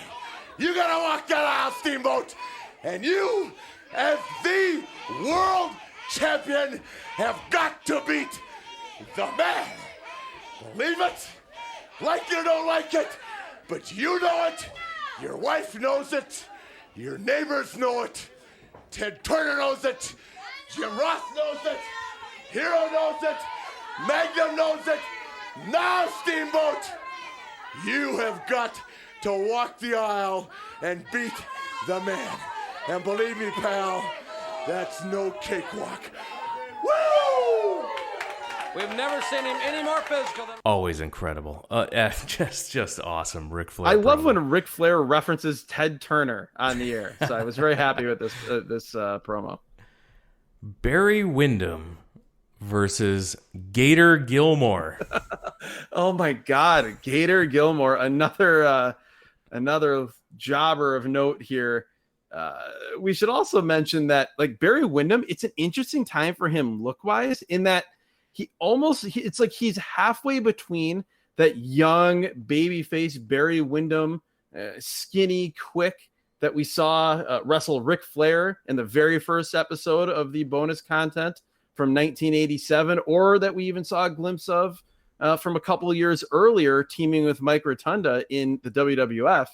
You gotta walk that aisle, Steamboat. And you, as the world champion, have got to beat the man. Believe it, like it or don't like it, but you know it, your wife knows it, your neighbors know it, Ted Turner knows it, Jim Ross knows it, Hiro knows it, Magnum knows it. Now, Steamboat, you have got to walk the aisle and beat the man. And believe me, pal, that's no cakewalk. Woo! We've never seen him any more physical than... Always incredible. Just awesome, Ric Flair. I love when Ric Flair references Ted Turner on the air. So I was very happy with this promo. Barry Windham versus Gator Gilmore. Oh my God, Gator Gilmore, another jobber of note here. We should also mention that, like, Barry Windham, it's an interesting time for him look-wise in that it's like he's halfway between that young babyface Barry Windham, skinny, quick, that we saw wrestle Ric Flair in the very first episode of the bonus content from 1987, or that we even saw a glimpse of from a couple of years earlier, teaming with Mike Rotunda in the WWF.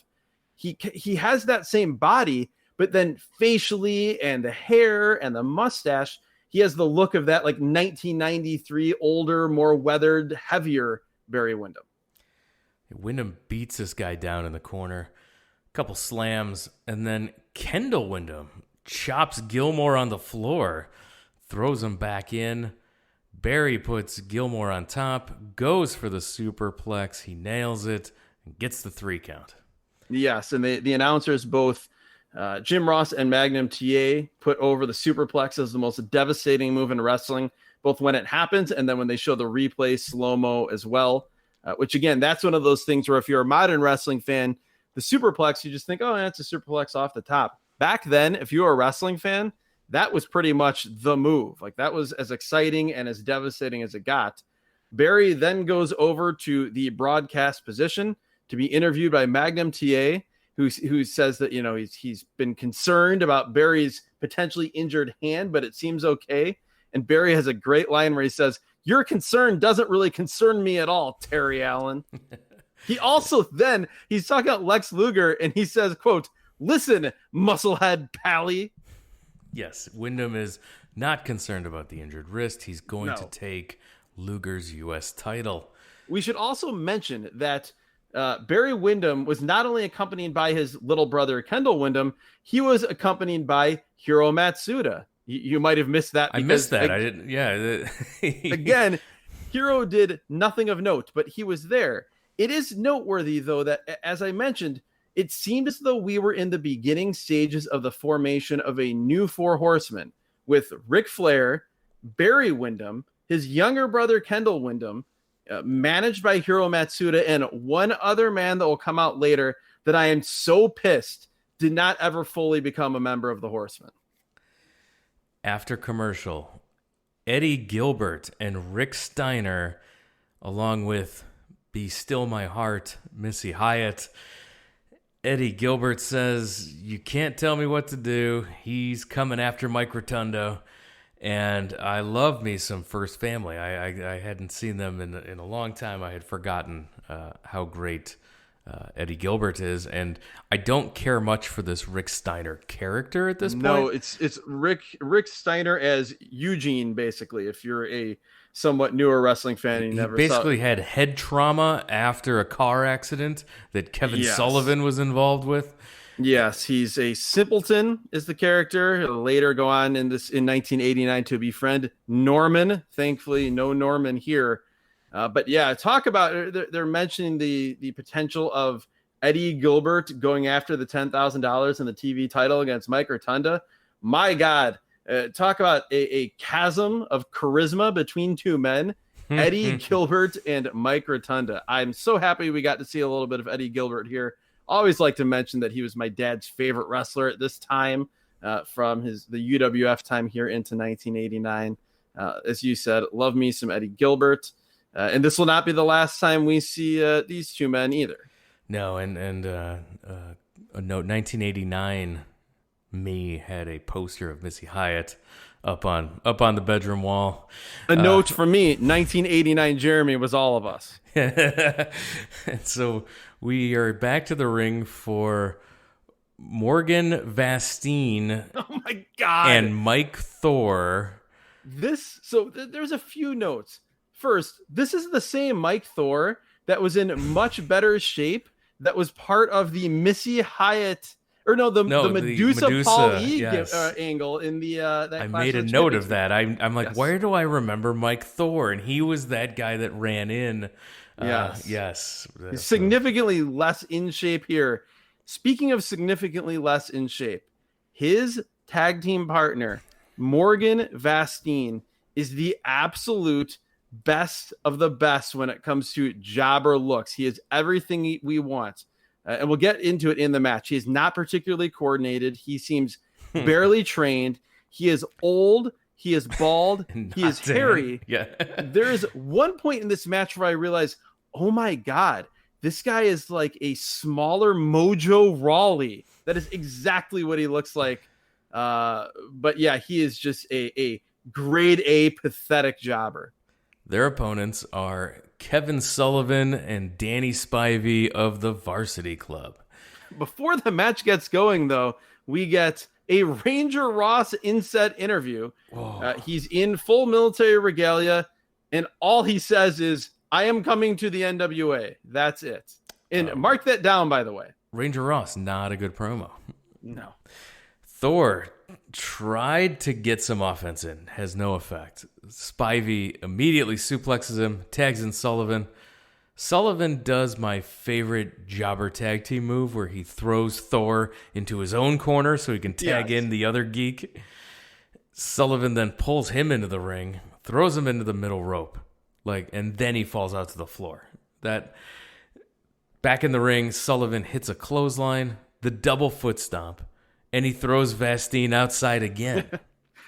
He has that same body, but then facially and the hair and the mustache, he has the look of that like 1993 older, more weathered, heavier Barry Windham. Windham beats this guy down in the corner, a couple slams, and then Kendall Windham chops Gilmore on the floor, throws him back in. Barry puts Gilmore on top, goes for the superplex. He nails it and gets the 3 count. Yes, and the announcers, both Jim Ross and Magnum Ta, put over the superplex as the most devastating move in wrestling, both when it happens and then when they show the replay slow-mo as well, which, again, that's one of those things where if you're a modern wrestling fan, the superplex, you just think, oh, that's a superplex off the top. Back then, if you were a wrestling fan, that was pretty much the move. Like, that was as exciting and as devastating as it got. Barry then goes over to the broadcast position to be interviewed by Magnum Ta, who says that, you know, he's been concerned about Barry's potentially injured hand, but it seems okay. And Barry has a great line where he says, "Your concern doesn't really concern me at all, Terry Allen." He also then, he's talking about Lex Luger, and he says, quote, "Listen, musclehead pally." Yes, Windham is not concerned about the injured wrist. He's going to take Luger's U.S. title. We should also mention that Barry Windham was not only accompanied by his little brother, Kendall Windham, he was accompanied by Hiro Matsuda. You might have missed that. I missed that. I didn't. Yeah. Again, Hiro did nothing of note, but he was there. It is noteworthy, though, that, as I mentioned, it seemed as though we were in the beginning stages of the formation of a new 4 horsemen with Ric Flair, Barry Windham, his younger brother, Kendall Windham, managed by Hiro Matsuda, and one other man that will come out later that I am so pissed did not ever fully become a member of the Horsemen. After commercial, Eddie Gilbert and Rick Steiner, along with Be Still My Heart, Missy Hyatt. Eddie Gilbert says, "You can't tell me what to do. He's coming after Mike Rotunda." And I love me some First Family. I hadn't seen them in a long time. I had forgotten how great Eddie Gilbert is, and I don't care much for this Rick Steiner character at this point. No, it's Rick Steiner as Eugene, basically. If you're a somewhat newer wrestling fan, and you never basically had head trauma after a car accident that Kevin Sullivan was involved with. Yes, he's a simpleton is the character. He'll later go on in 1989 to befriend Norman. Thankfully, no Norman here. But yeah, talk about, they're mentioning the potential of Eddie Gilbert going after the $10,000 in the TV title against Mike Rotunda. My God, talk about a chasm of charisma between two men, Eddie Gilbert and Mike Rotunda. I'm so happy we got to see a little bit of Eddie Gilbert here. Always like to mention that he was my dad's favorite wrestler at this time, from the UWF time here into 1989. As you said, love me some Eddie Gilbert. And this will not be the last time we see these two men either. No, and a note, 1989, me had a poster of Missy Hyatt up on the bedroom wall. A note from me, 1989 Jeremy was all of us. And so we are back to the ring for Morgan Vastine. Oh my God. And Mike Thor. There's a few notes. First, this is the same Mike Thor that was in much better shape, that was part of the Missy Hyatt, the Medusa Paul E angle in the. That I made a note of that. I'm like, where do I remember Mike Thor? And he was that guy that ran in. Yes. He's significantly less in shape here. Speaking of significantly less in shape, his tag team partner, Morgan Vastine, is the absolute best of the best when it comes to jobber looks. He is everything we want. And we'll get into it in the match. He is not particularly coordinated. He seems barely trained. He is old. He is bald. He is hairy. Yeah. There is one point in this match where I realized, oh my God, this guy is like a smaller Mojo Rawley. That is exactly what he looks like. But yeah, he is just a grade A pathetic jobber. Their opponents are Kevin Sullivan and Danny Spivey of the Varsity Club. Before the match gets going, though, we get a Ranger Ross inset interview. He's in full military regalia, and all he says is, "I am coming to the NWA." That's it. And mark that down, by the way. Ranger Ross, not a good promo. No. Thor tried to get some offense in, has no effect. Spivey immediately suplexes him, tags in Sullivan. Sullivan does my favorite jobber tag team move where he throws Thor into his own corner so he can tag in the other geek. Sullivan then pulls him into the ring, throws him into the middle rope, and then he falls out to the floor. Back in the ring, Sullivan hits a clothesline, the double foot stomp, and he throws Vastine outside again.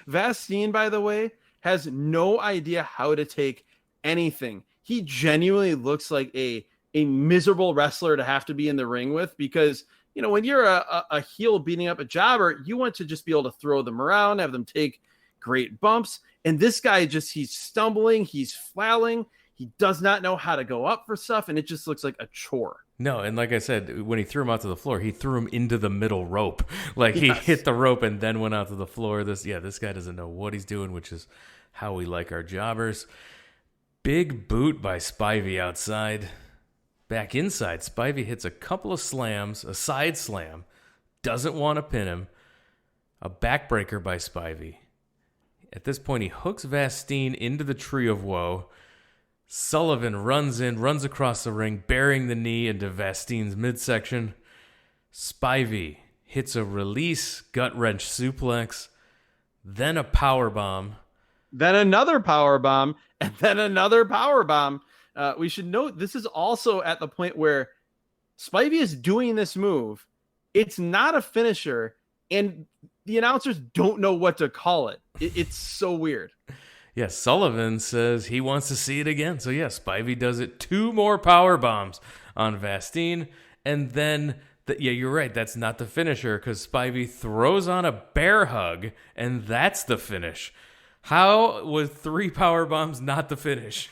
Vastine, by the way, has no idea how to take anything. He genuinely looks like a miserable wrestler to have to be in the ring with because, when you're a heel beating up a jobber, you want to just be able to throw them around, have them take great bumps. And this guy he's stumbling, he's flailing. He does not know how to go up for stuff, and it just looks like a chore. No, and like I said, when he threw him out to the floor, he threw him into the middle rope. He hit the rope and then went out to the floor. This guy doesn't know what he's doing, which is how we like our jobbers. Big boot by Spivey outside. Back inside, Spivey hits a couple of slams, a side slam, doesn't want to pin him. A backbreaker by Spivey. At this point, he hooks Vastine into the Tree of Woe. Sullivan runs across the ring, burying the knee into Vastine's midsection. Spivey hits a release gut-wrench suplex, then a powerbomb. Then another powerbomb, and then another powerbomb. We should note this is also at the point where Spivey is doing this move. It's not a finisher, and the announcers don't know what to call it. It's so weird. Yeah, Sullivan says he wants to see it again. So, yeah, Spivey does it. 2 more power bombs on Vastine. And then, you're right. That's not the finisher because Spivey throws on a bear hug, and that's the finish. How was 3 power bombs not the finish?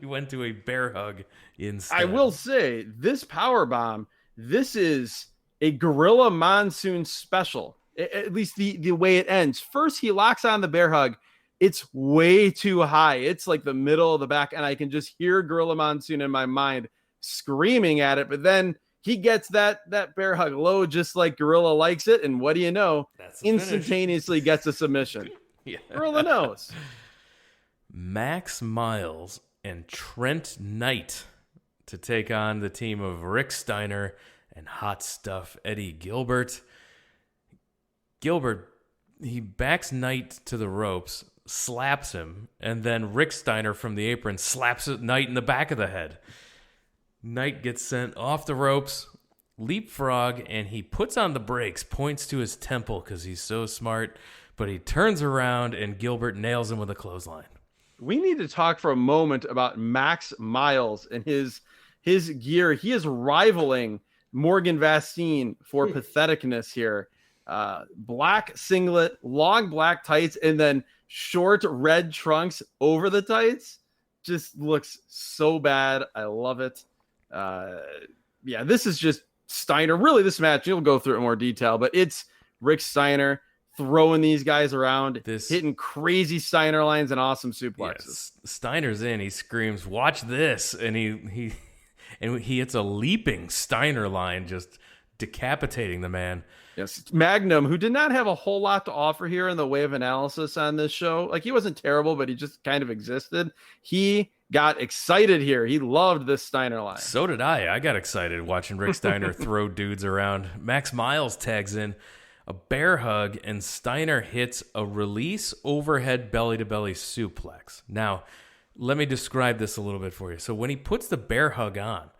We went to a bear hug instead. I will say, this power bomb, this is a Gorilla Monsoon special. At least the way it ends. First, he locks on the bear hug. It's way too high. It's like the middle of the back, and I can just hear Gorilla Monsoon in my mind screaming at it. But then he gets that bear hug low just like Gorilla likes it, and what do you know? Instantaneously gets a submission. Yeah. Gorilla knows. Max Miles and Trent Knight to take on the team of Rick Steiner and Hot Stuff Eddie Gilbert. Gilbert, he backs Knight to the ropes, slaps him, and then Rick Steiner from the apron slaps Knight in the back of the head. Knight gets sent off the ropes, leapfrog, and he puts on the brakes, points to his temple because he's so smart, but he turns around and Gilbert nails him with a clothesline. We need to talk for a moment about Max Miles and his gear. He is rivaling Morgan Vastine for patheticness here. Black singlet, long black tights, and then short red trunks over the tights. Just looks so bad. I love it. This is just Steiner. Really, this match, you'll go through it in more detail, but it's Rick Steiner throwing these guys around, hitting crazy Steiner lines and awesome suplexes. Yes. Steiner's in. He screams, "Watch this!" And he hits a leaping Steiner line, just decapitating the man. Yes, Magnum, who did not have a whole lot to offer here in the way of analysis on this show. Like, he wasn't terrible, but he just kind of existed. He got excited here. He loved this Steiner line. So did I. I got excited watching Rick Steiner throw dudes around. Max Miles tags in a bear hug, and Steiner hits a release overhead belly-to-belly suplex. Now, let me describe this a little bit for you. So when he puts the bear hug on,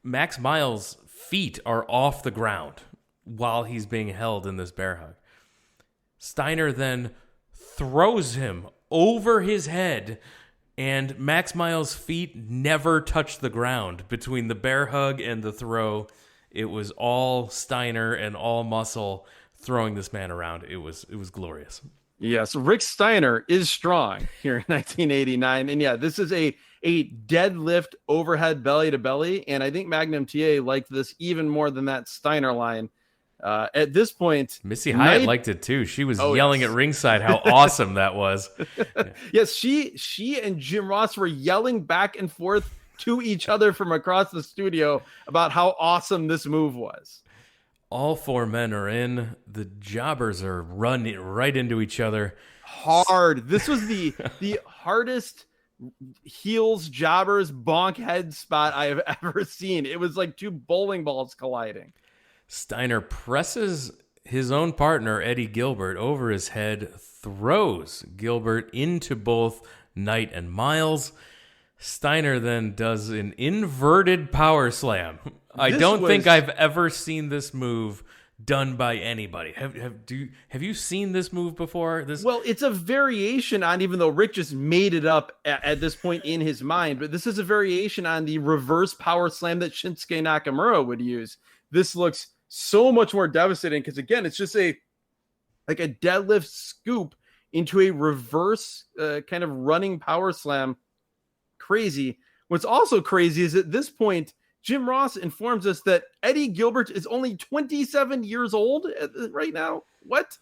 Max Miles' feet are off the ground while he's being held in this bear hug. Steiner then throws him over his head, and Max Miles' feet never touch the ground between the bear hug and the throw. It was all Steiner and all muscle throwing this man around. It was glorious. Yes, Rick Steiner is strong here in 1989. And yeah, this is a deadlift overhead belly to belly. And I think Magnum TA liked this even more than that Steiner line. At this point, Missy Hyatt liked it too. She was yelling at ringside how awesome that was. Yes, she and Jim Ross were yelling back and forth to each other from across the studio about how awesome this move was. All four men are in. The jobbers are running right into each other. Hard. This was the hardest heels jobbers bonk head spot I have ever seen. It was like two bowling balls colliding. Steiner presses his own partner, Eddie Gilbert, over his head, throws Gilbert into both Knight and Miles. Steiner then does an inverted power slam. I don't think I've ever seen this move done by anybody. Have you seen this move before? Well, it's a variation on, even though Rick just made it up at this point in his mind, but this is a variation on the reverse power slam that Shinsuke Nakamura would use. This looks so much more devastating because, again, it's just a deadlift scoop into a reverse kind of running power slam. Crazy. What's also crazy is at this point, Jim Ross informs us that Eddie Gilbert is only 27 years old right now. What?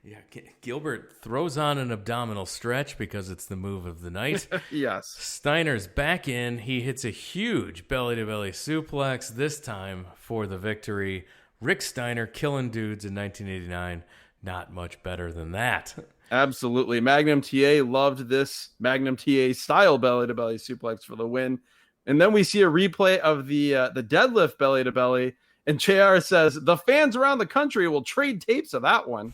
Yeah, Gilbert throws on an abdominal stretch because it's the move of the night. Yes. Steiner's back in. He hits a huge belly-to-belly suplex, this time for the victory. Rick Steiner killing dudes in 1989. Not much better than that. Absolutely. Magnum TA loved this Magnum TA style belly-to-belly suplex for the win. And then we see a replay of the deadlift belly-to-belly, and JR says, the fans around the country will trade tapes of that one.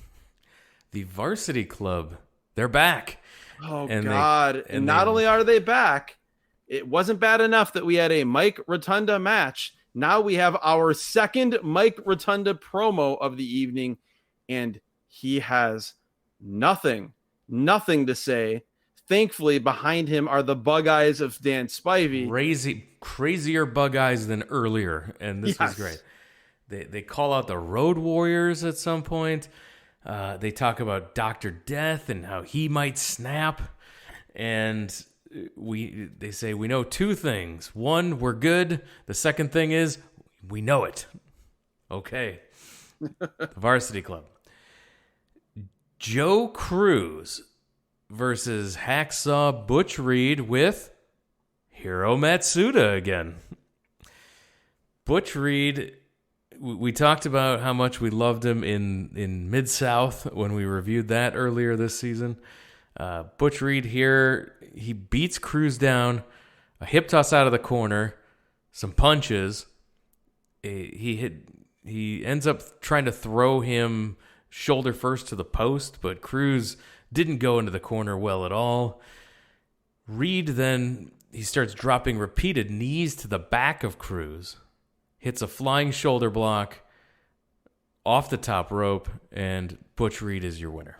The Varsity Club, they're back. Oh, God. And not only are they back, it wasn't bad enough that we had a Mike Rotunda match. Now we have our second Mike Rotunda promo of the evening, and he has nothing to say. Thankfully, behind him are the bug eyes of Dan Spivey. Crazier bug eyes than earlier, and this was great. They call out the Road Warriors at some point. They talk about Dr. Death and how he might snap, and they say we know two things. One, we're good. The second thing is we know it. Okay. The Varsity Club. Joe Cruz versus Hacksaw Butch Reed with Hiro Matsuda again. Butch Reed, we talked about how much we loved him in Mid-South when we reviewed that earlier this season. Butch Reed here, he beats Cruz down, a hip toss out of the corner, some punches. He ends up trying to throw him shoulder first to the post, but Cruz didn't go into the corner well at all. Reed then, he starts dropping repeated knees to the back of Cruz, hits a flying shoulder block off the top rope, and Butch Reed is your winner.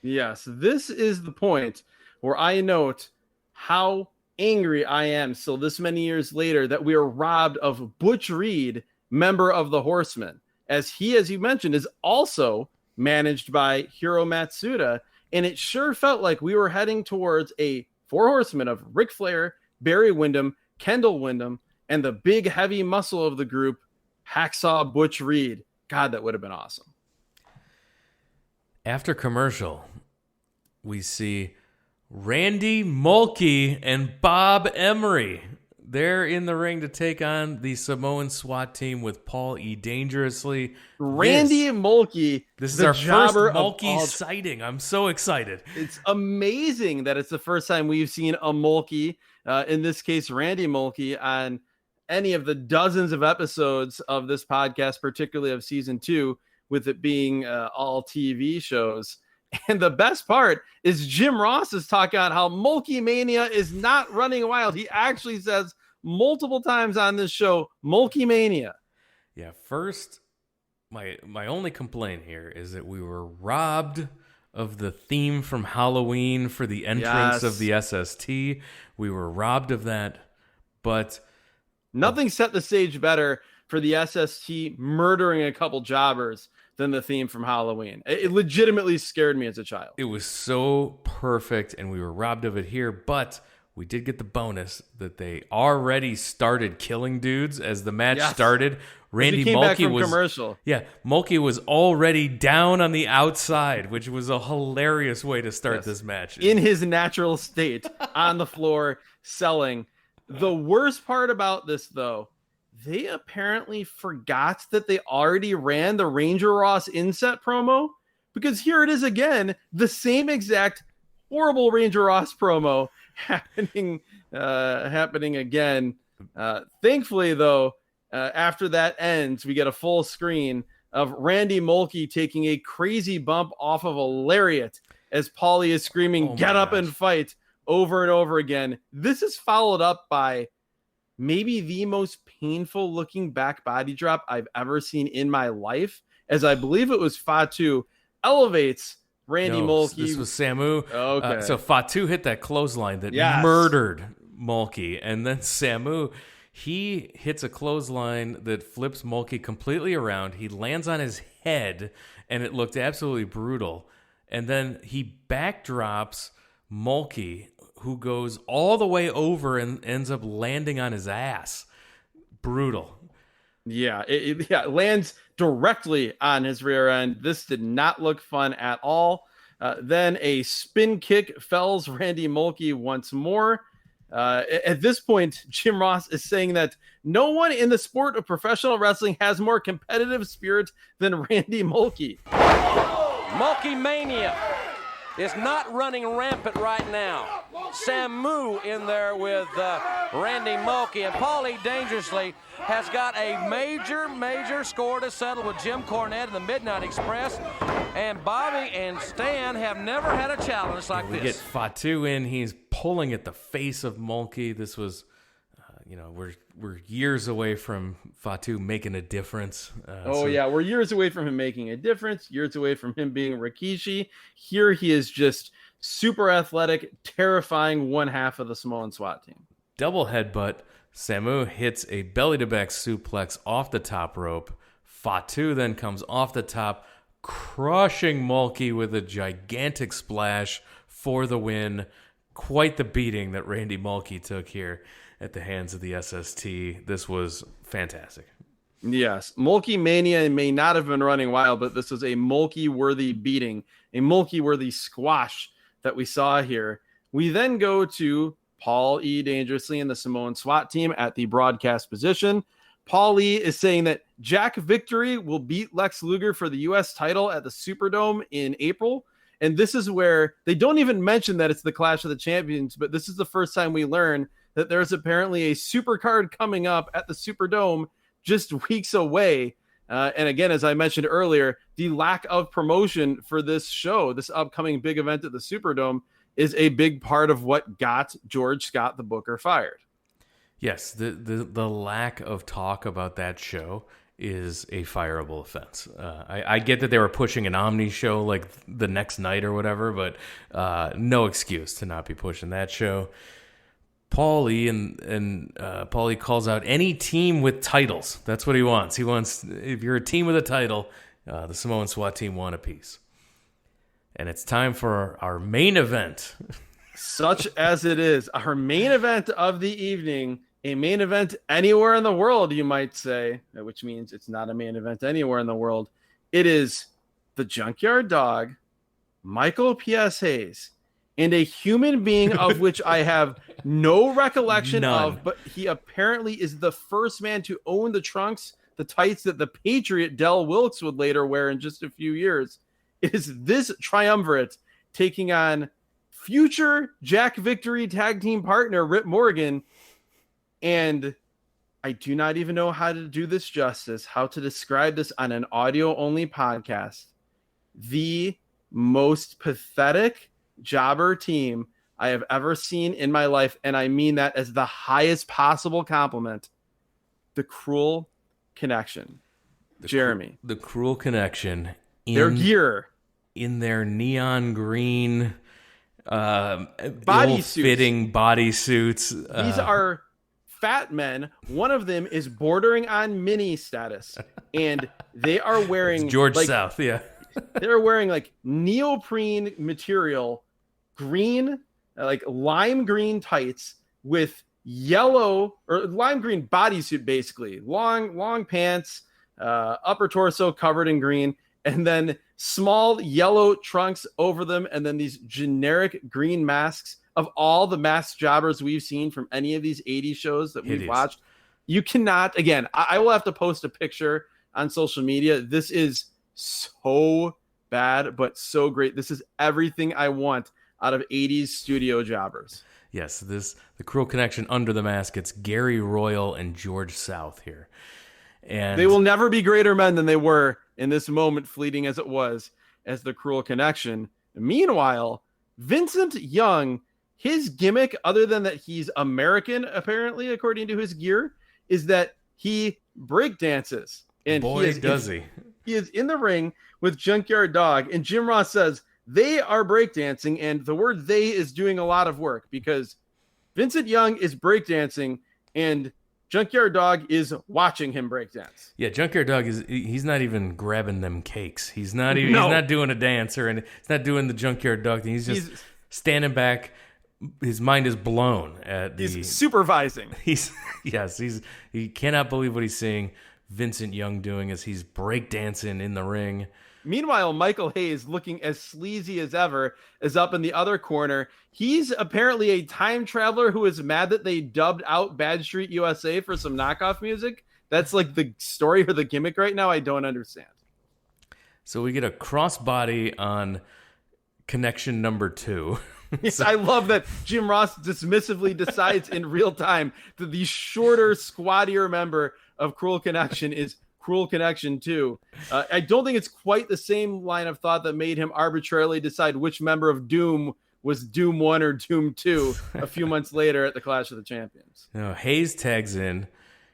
Yes, this is the point where I note how angry I am still this many years later that we are robbed of Butch Reed, member of the Horsemen, as he, as you mentioned, is also managed by Hiro Matsuda. And it sure felt like we were heading towards a four horsemen of Ric Flair, Barry Windham, Kendall Windham, and the big heavy muscle of the group, Hacksaw Butch Reed. God, that would have been awesome. After commercial, we see Randy Mulkey and Bob Emery. They're in the ring to take on the Samoan SWAT team with Paul E. Dangerously. Randy Mulkey. This is our first Mulkey sighting. I'm so excited. It's amazing that it's the first time we've seen a Mulkey, in this case, Randy Mulkey, on any of the dozens of episodes of this podcast, particularly of season 2, with it being all TV shows. And the best part is Jim Ross is talking about how Mulkey Mania is not running wild. He actually says multiple times on this show, Mulkey Mania. Yeah, first, my only complaint here is that we were robbed of the theme from Halloween for the entrance of the SST. We were robbed of that, but nothing set the stage better for the SST murdering a couple jobbers than the theme from Halloween. It legitimately scared me as a child. It was so perfect, and we were robbed of it here, but we did get the bonus that they already started killing dudes as the match started. Randy Mulkey was commercial. Yeah, Mulkey was already down on the outside, which was a hilarious way to start this match. In his natural state, on the floor, selling. The worst part about this, though, they apparently forgot that they already ran the Ranger Ross inset promo, because here it is again, the same exact horrible Ranger Ross promo happening again. Thankfully, though, after that ends, we get a full screen of Randy Mulkey taking a crazy bump off of a lariat as Paulie is screaming, "Get up and fight," over and over again. This is followed up by maybe the most painful looking back body drop I've ever seen in my life, as I believe it was Fatu elevates Randy Mulkey. This was Samu. Okay. So Fatu hit that clothesline that murdered Mulkey, and then Samu, he hits a clothesline that flips Mulkey completely around. He lands on his head, and it looked absolutely brutal. And then he backdrops Mulkey, who goes all the way over and ends up landing on his ass. Brutal. Yeah, it lands directly on his rear end. This did not look fun at all. Then a spin kick fells Randy Mulkey once more. At this point, Jim Ross is saying that no one in the sport of professional wrestling has more competitive spirit than Randy Mulkey. Mulkey Mania is not running rampant right now. Samu in there with Randy Mulkey, and Paulie dangerously has got a major score to settle with Jim Cornette and the Midnight Express, and Bobby and Stan have never had a challenge like this. We get Fatu in. He's pulling at the face of Mulkey. This was, we're years away from Fatu making a difference. We're years away from him making a difference, years away from him being Rikishi. Here he is just super athletic, terrifying one half of the Samoan SWAT team. Double headbutt. Samu hits a belly-to-back suplex off the top rope. Fatu then comes off the top, crushing Mulkey with a gigantic splash for the win. Quite the beating that Randy Mulkey took here at the hands of the SST. This was fantastic. Yes, Mulkey Mania may not have been running wild, but this was a Mulkey-worthy beating, a Mulkey-worthy squash that we saw here. We then go to Paul E. Dangerously and the Samoan SWAT team at the broadcast position. Paul E. is saying that Jack Victory will beat Lex Luger for the U.S. title at the Superdome in April. And this is where they don't even mention that it's the Clash of the Champions, but this is the first time we learn that there's apparently a super card coming up at the Superdome just weeks away. And again, as I mentioned earlier, the lack of promotion for this show, this upcoming big event at the Superdome, is a big part of what got George Scott, the booker, fired. Yes, the lack of talk about that show is a fireable offense. I get that they were pushing an Omni show like the next night or whatever, but no excuse to not be pushing that show. Paulie and Paulie calls out any team with titles. That's what he wants. He wants, if you're a team with a title, the Samoan SWAT team want a piece. And it's time for our main event. Such as it is, our main event of the evening, a main event anywhere in the world, you might say, which means it's not a main event anywhere in the world. It is the Junkyard Dog, Michael P.S. Hayes, and a human being of which I have no recollection of, but he apparently is the first man to own the trunks, the tights that the Patriot Del Wilkes would later wear in just a few years. It is this triumvirate taking on future Jack Victory tag team partner Rip Morgan, and I do not even know how to do this justice, how to describe this on an audio-only podcast. The most pathetic jobber team I have ever seen in my life, and I mean that as the highest possible compliment. The Cruel Connection. Jeremy. The Cruel Connection. Their gear. In their neon green bodysuits. fitting bodysuits. These are fat men. One of them is bordering on mini status, and they are wearing It's George South. Yeah. They're wearing like neoprene material, green, like lime green tights with yellow or lime green bodysuit, basically long pants, upper torso covered in green, and then small yellow trunks over them, and then these generic green masks of all the masked jobbers we've seen from any of these 80s shows that we've watched. You cannot, again, I will have to post a picture on social media. This is so bad, but so great. This is everything I want out of 80s studio jobbers. Yes, the Cruel Connection under the mask. It's Gary Royal and George South here. And they will never be greater men than they were in this moment, fleeting as it was, as the Cruel Connection. Meanwhile, Vincent Young, his gimmick, other than that he's American, apparently, according to his gear, is that he breakdances. And boy, does he. He is in the ring with Junkyard Dog, and Jim Ross says they are breakdancing, and the word they is doing a lot of work because Vincent Young is breakdancing, and Junkyard Dog is watching him breakdance. Yeah, Junkyard Dog he's not even grabbing them cakes. He's not even he's not doing a dance and he's not doing the Junkyard Dog thing. He's just standing back. His mind is blown at he's supervising. He cannot believe what he's seeing Vincent Young doing as he's breakdancing in the ring. Meanwhile, Michael Hayes, looking as sleazy as ever, is up in the other corner. He's apparently a time traveler who is mad that they dubbed out Bad Street USA for some knockoff music. That's like the story or the gimmick right now. I don't understand. So we get a crossbody on Connection number 2. Yes, I love that Jim Ross dismissively decides in real time that the shorter, squattier member of Cruel Connection is Cruel Connection 2. I don't think it's quite the same line of thought that made him arbitrarily decide which member of Doom was Doom 1 or Doom 2 a few months later at the Clash of the Champions. Hayes tags in.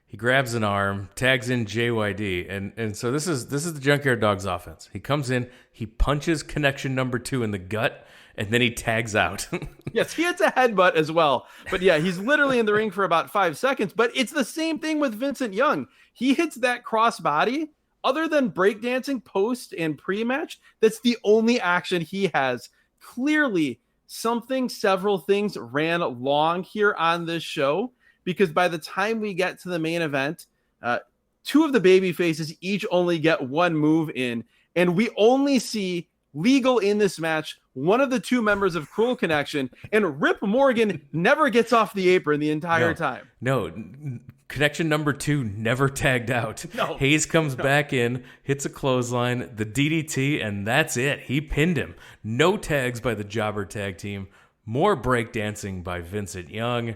He grabs an arm, tags in JYD, and so this is the Junkyard Dog's offense. He comes in, he punches Connection number 2 in the gut, and then he tags out. Yes, he hits a headbutt as well. But yeah, he's literally in the ring for about 5 seconds. But it's the same thing with Vincent Young. He hits that crossbody. Other than breakdancing post and pre-match, that's the only action he has. Clearly, several things ran long here on this show, because by the time we get to the main event, 2 of the baby faces each only get one move in, and we only see legal in this match one of the 2 members of Cruel Connection, and Rip Morgan never gets off the apron the entire time. No, Connection number 2 never tagged out. No, Hayes comes back in, hits a clothesline, the DDT, and that's it. He pinned him. No tags by the Jobber Tag Team. More breakdancing by Vincent Young.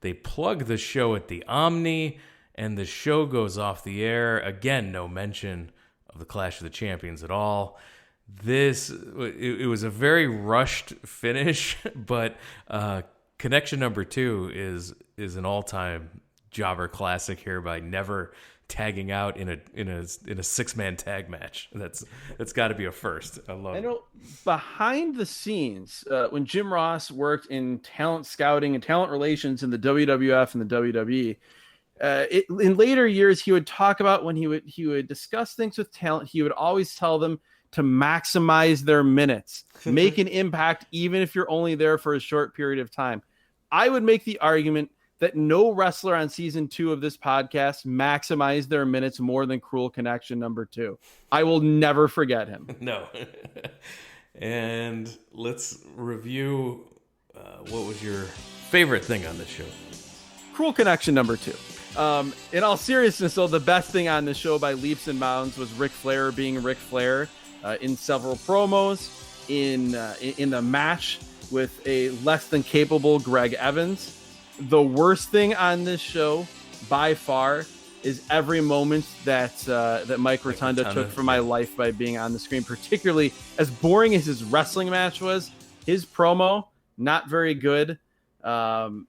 They plug the show at the Omni, and the show goes off the air. Again, no mention of the Clash of the Champions at all. It was a very rushed finish, but Connection number 2 is an all-time jobber classic here by never tagging out in a 6-man tag match. That's got to be a first. I know behind the scenes, when Jim Ross worked in talent scouting and talent relations in the WWF and the WWE, in later years he would talk about when he would discuss things with talent, he would always tell them to maximize their minutes, make an impact, even if you're only there for a short period of time. I would make the argument that no wrestler on season 2 of this podcast maximized their minutes more than Cruel Connection number 2. I will never forget him. No. And let's review what was your favorite thing on this show? Cruel Connection number 2. In all seriousness, though, the best thing on this show by leaps and bounds was Ric Flair being Ric Flair in several promos, in the match with a less than capable Greg Evans. The worst thing on this show, by far, is every moment that Mike Rotunda took from my life by being on the screen. Particularly as boring as his wrestling match was, his promo not very good. And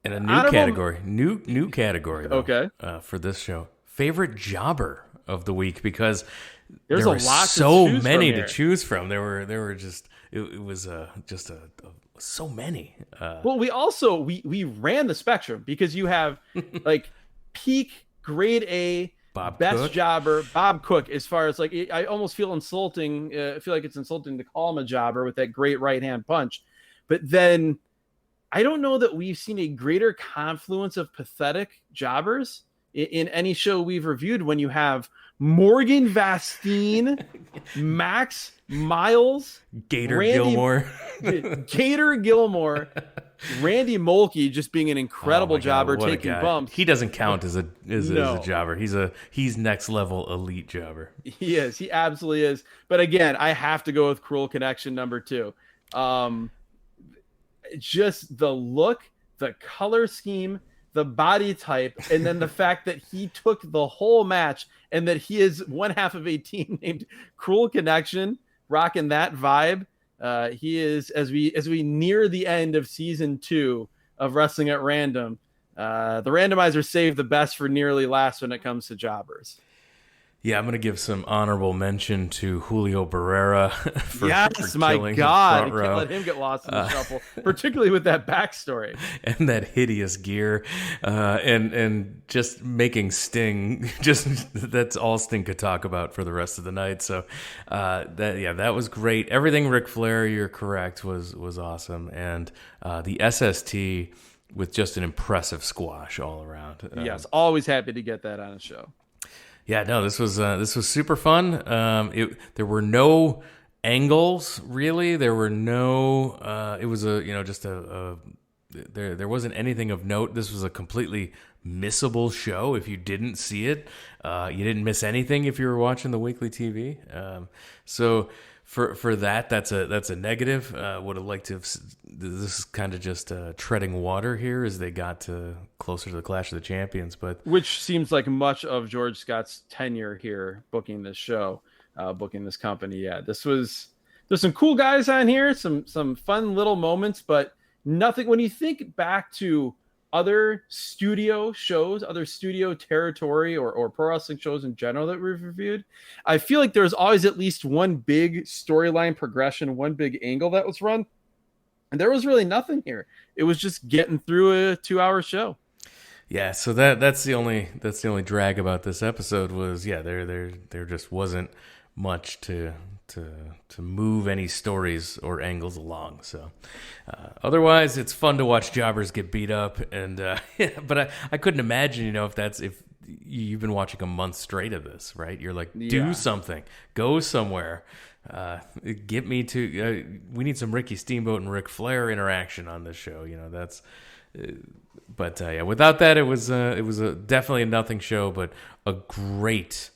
a new category, new category. Though, okay, for this show, favorite jobber of the week, because there were so many to choose from. There were just it was just a so many. Well, we ran the spectrum because you have like peak grade A best Cook. jobber Bob Cook. As far as like, I almost feel insulting. I feel like it's insulting to call him a jobber with that great right hand punch. But then I don't know that we've seen a greater confluence of pathetic jobbers in any show we've reviewed. When you have Morgan Vastine, Max Miles, Gator Gilmore, Gator Gilmore, Randy Mulkey just being an incredible jobber, taking bumps. He doesn't count as a jobber. He's next level elite jobber. He is. He absolutely is. But again, I have to go with Cruel Connection number 2. Just the look, the color scheme, the body type, and then the fact that he took the whole match and that he is one half of a team named Cruel Connection, rocking that vibe. He is, as we near the end of season 2 of Wrestling at Random, the randomizer saved the best for nearly last when it comes to jobbers. Yeah, I'm going to give some honorable mention to Julio Barrera for my God, you can't let him get lost in the shuffle, particularly with that backstory and that hideous gear, and just making Sting. Just that's all Sting could talk about for the rest of the night. So that was great. Everything Ric Flair, you're correct, was awesome, and the SST with just an impressive squash all around. Yes, always happy to get that on a show. Yeah, no, this was super fun. There were no angles really. There were no. It was there wasn't anything of note. This was a completely missable show. If you didn't see it, you didn't miss anything. If you were watching the weekly TV, so for that's a negative. Would have liked to have. This is kind of just treading water here as they got closer to the Clash of the Champions, but which seems like much of George Scott's tenure here, booking this show, booking this company. Yeah, there's some cool guys on here, some fun little moments, but nothing. When you think back to other studio shows, other studio territory, or pro wrestling shows in general that we've reviewed, I feel like there's always at least one big storyline progression, one big angle that was run. And there was really nothing here. It was just getting through a 2-hour show. Yeah, so that's the only drag about this episode was there just wasn't much to move any stories or angles along. So otherwise, it's fun to watch jobbers get beat up, and but I couldn't imagine if you've been watching a month straight of this, right? You're like, do something, go somewhere. Get me to. We need some Ricky Steamboat and Ric Flair interaction on this show. That's. But without that, it was definitely a nothing show, but a great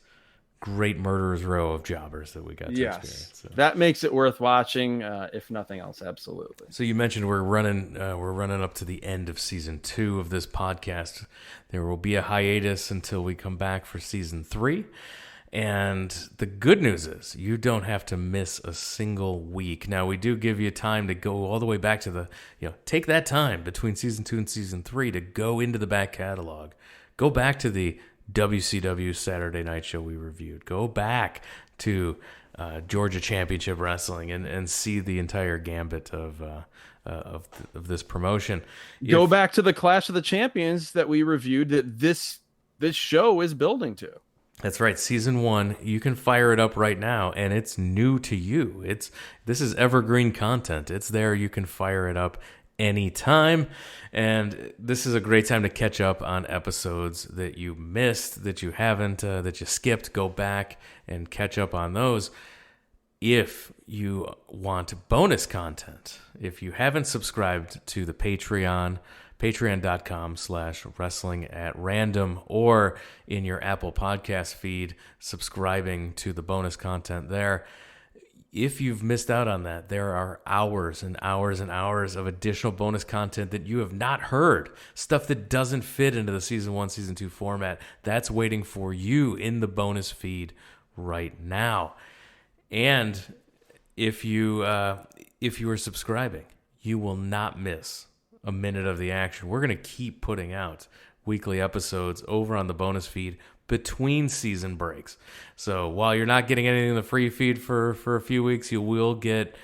murderer's row of jobbers that we got to experience. So. That makes it worth watching, if nothing else. Absolutely. So you mentioned we're running up to the end of season 2 of this podcast. There will be a hiatus until we come back for season 3. And the good news is you don't have to miss a single week. Now, we do give you time to go all the way back to take that time between season 2 and season 3 to go into the back catalog. Go back to the WCW Saturday Night Show we reviewed. Go back to Georgia Championship Wrestling and see the entire gambit of this promotion. Go back to the Clash of the Champions that we reviewed that this show is building to. That's right. Season 1, you can fire it up right now, and it's new to you. This is evergreen content. It's there. You can fire it up anytime, and this is a great time to catch up on episodes that you missed, that you haven't, that you skipped. Go back and catch up on those. If you want bonus content, if you haven't subscribed to the Patreon, patreon.com/wrestlingatrandom, or in your Apple podcast feed, subscribing to the bonus content there. If you've missed out on that, there are hours and hours and hours of additional bonus content that you have not heard, stuff that doesn't fit into the season 1, season 2 format. That's waiting for you in the bonus feed right now. And if you are subscribing, you will not miss a minute of the action. We're going to keep putting out weekly episodes over on the bonus feed between season breaks. So while you're not getting anything in the free feed for a few weeks, you will get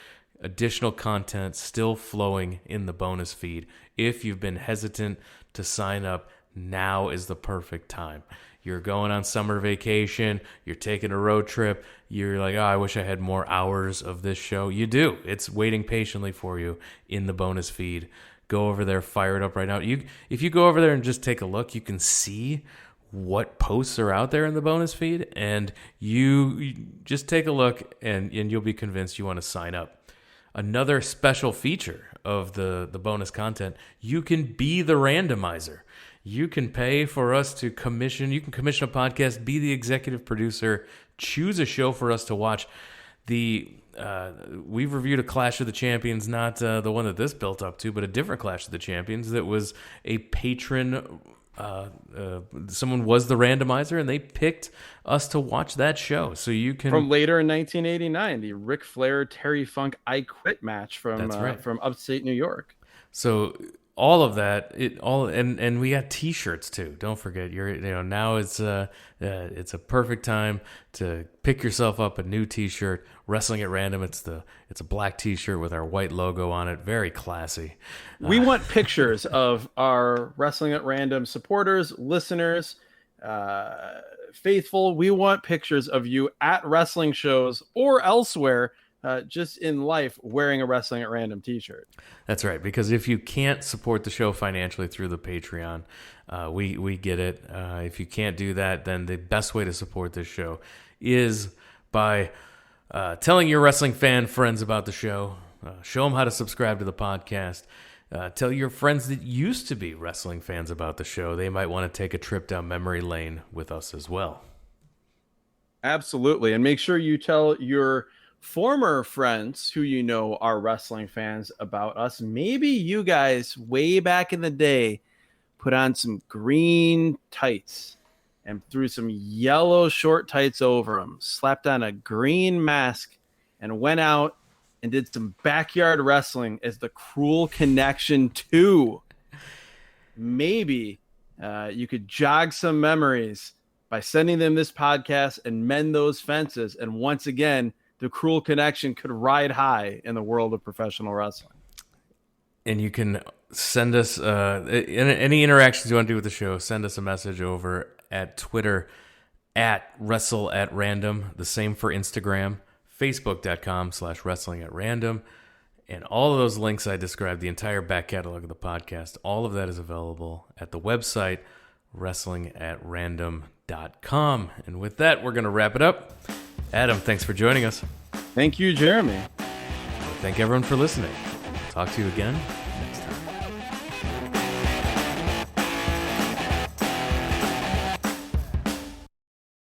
additional content still flowing in the bonus feed. If you've been hesitant to sign up, now is the perfect time. You're going on summer vacation, you're taking a road trip, you're like, oh, I wish I had more hours of this show. You do. It's waiting patiently for you in the bonus feed. Go over there, fire it up right now. If you go over there and just take a look, you can see what posts are out there in the bonus feed, and you just take a look and you'll be convinced you want to sign up. Another special feature of the bonus content, you can be the randomizer. You can pay for us to commission. You can commission a podcast, be the executive producer, choose a show for us to watch. We've reviewed a Clash of the Champions, not the one that this built up to, but a different Clash of the Champions that was a patron. Someone was the randomizer, and they picked us to watch that show. So you can from later in 1989, the Ric Flair Terry Funk I Quit match from from upstate New York. So all of that, and we got T-shirts too. Don't forget, now it's a perfect time to pick yourself up a new T-shirt. Wrestling at Random. It's a black T-shirt with our white logo on it. Very classy. We want pictures of our Wrestling at Random supporters, listeners, faithful. We want pictures of you at wrestling shows or elsewhere. Just in life, wearing a Wrestling at Random T-shirt. That's right, because if you can't support the show financially through the Patreon, we get it. If you can't do that, then the best way to support this show is by telling your wrestling fan friends about the show. Show them how to subscribe to the podcast. Tell your friends that used to be wrestling fans about the show. They might want to take a trip down memory lane with us as well. Absolutely, and make sure you tell your former friends who you know are wrestling fans about us. Maybe you guys way back in the day put on some green tights and threw some yellow short tights over them, slapped on a green mask, and went out and did some backyard wrestling as the Cruel Connection 2. Maybe you could jog some memories by sending them this podcast and mend those fences. And once again, the Cruel Connection could ride high in the world of professional wrestling. And you can send us any interactions you want to do with the show. Send us a message over at Twitter at WrestleAtRandom. The same for Instagram, Facebook.com/WrestlingAtRandom. And all of those links I described, the entire back catalog of the podcast, all of that is available at the website, WrestlingAtRandom.com. And with that, we're going to wrap it up. Adam, thanks for joining us. Thank you, Jeremy. Thank everyone for listening. Talk to you again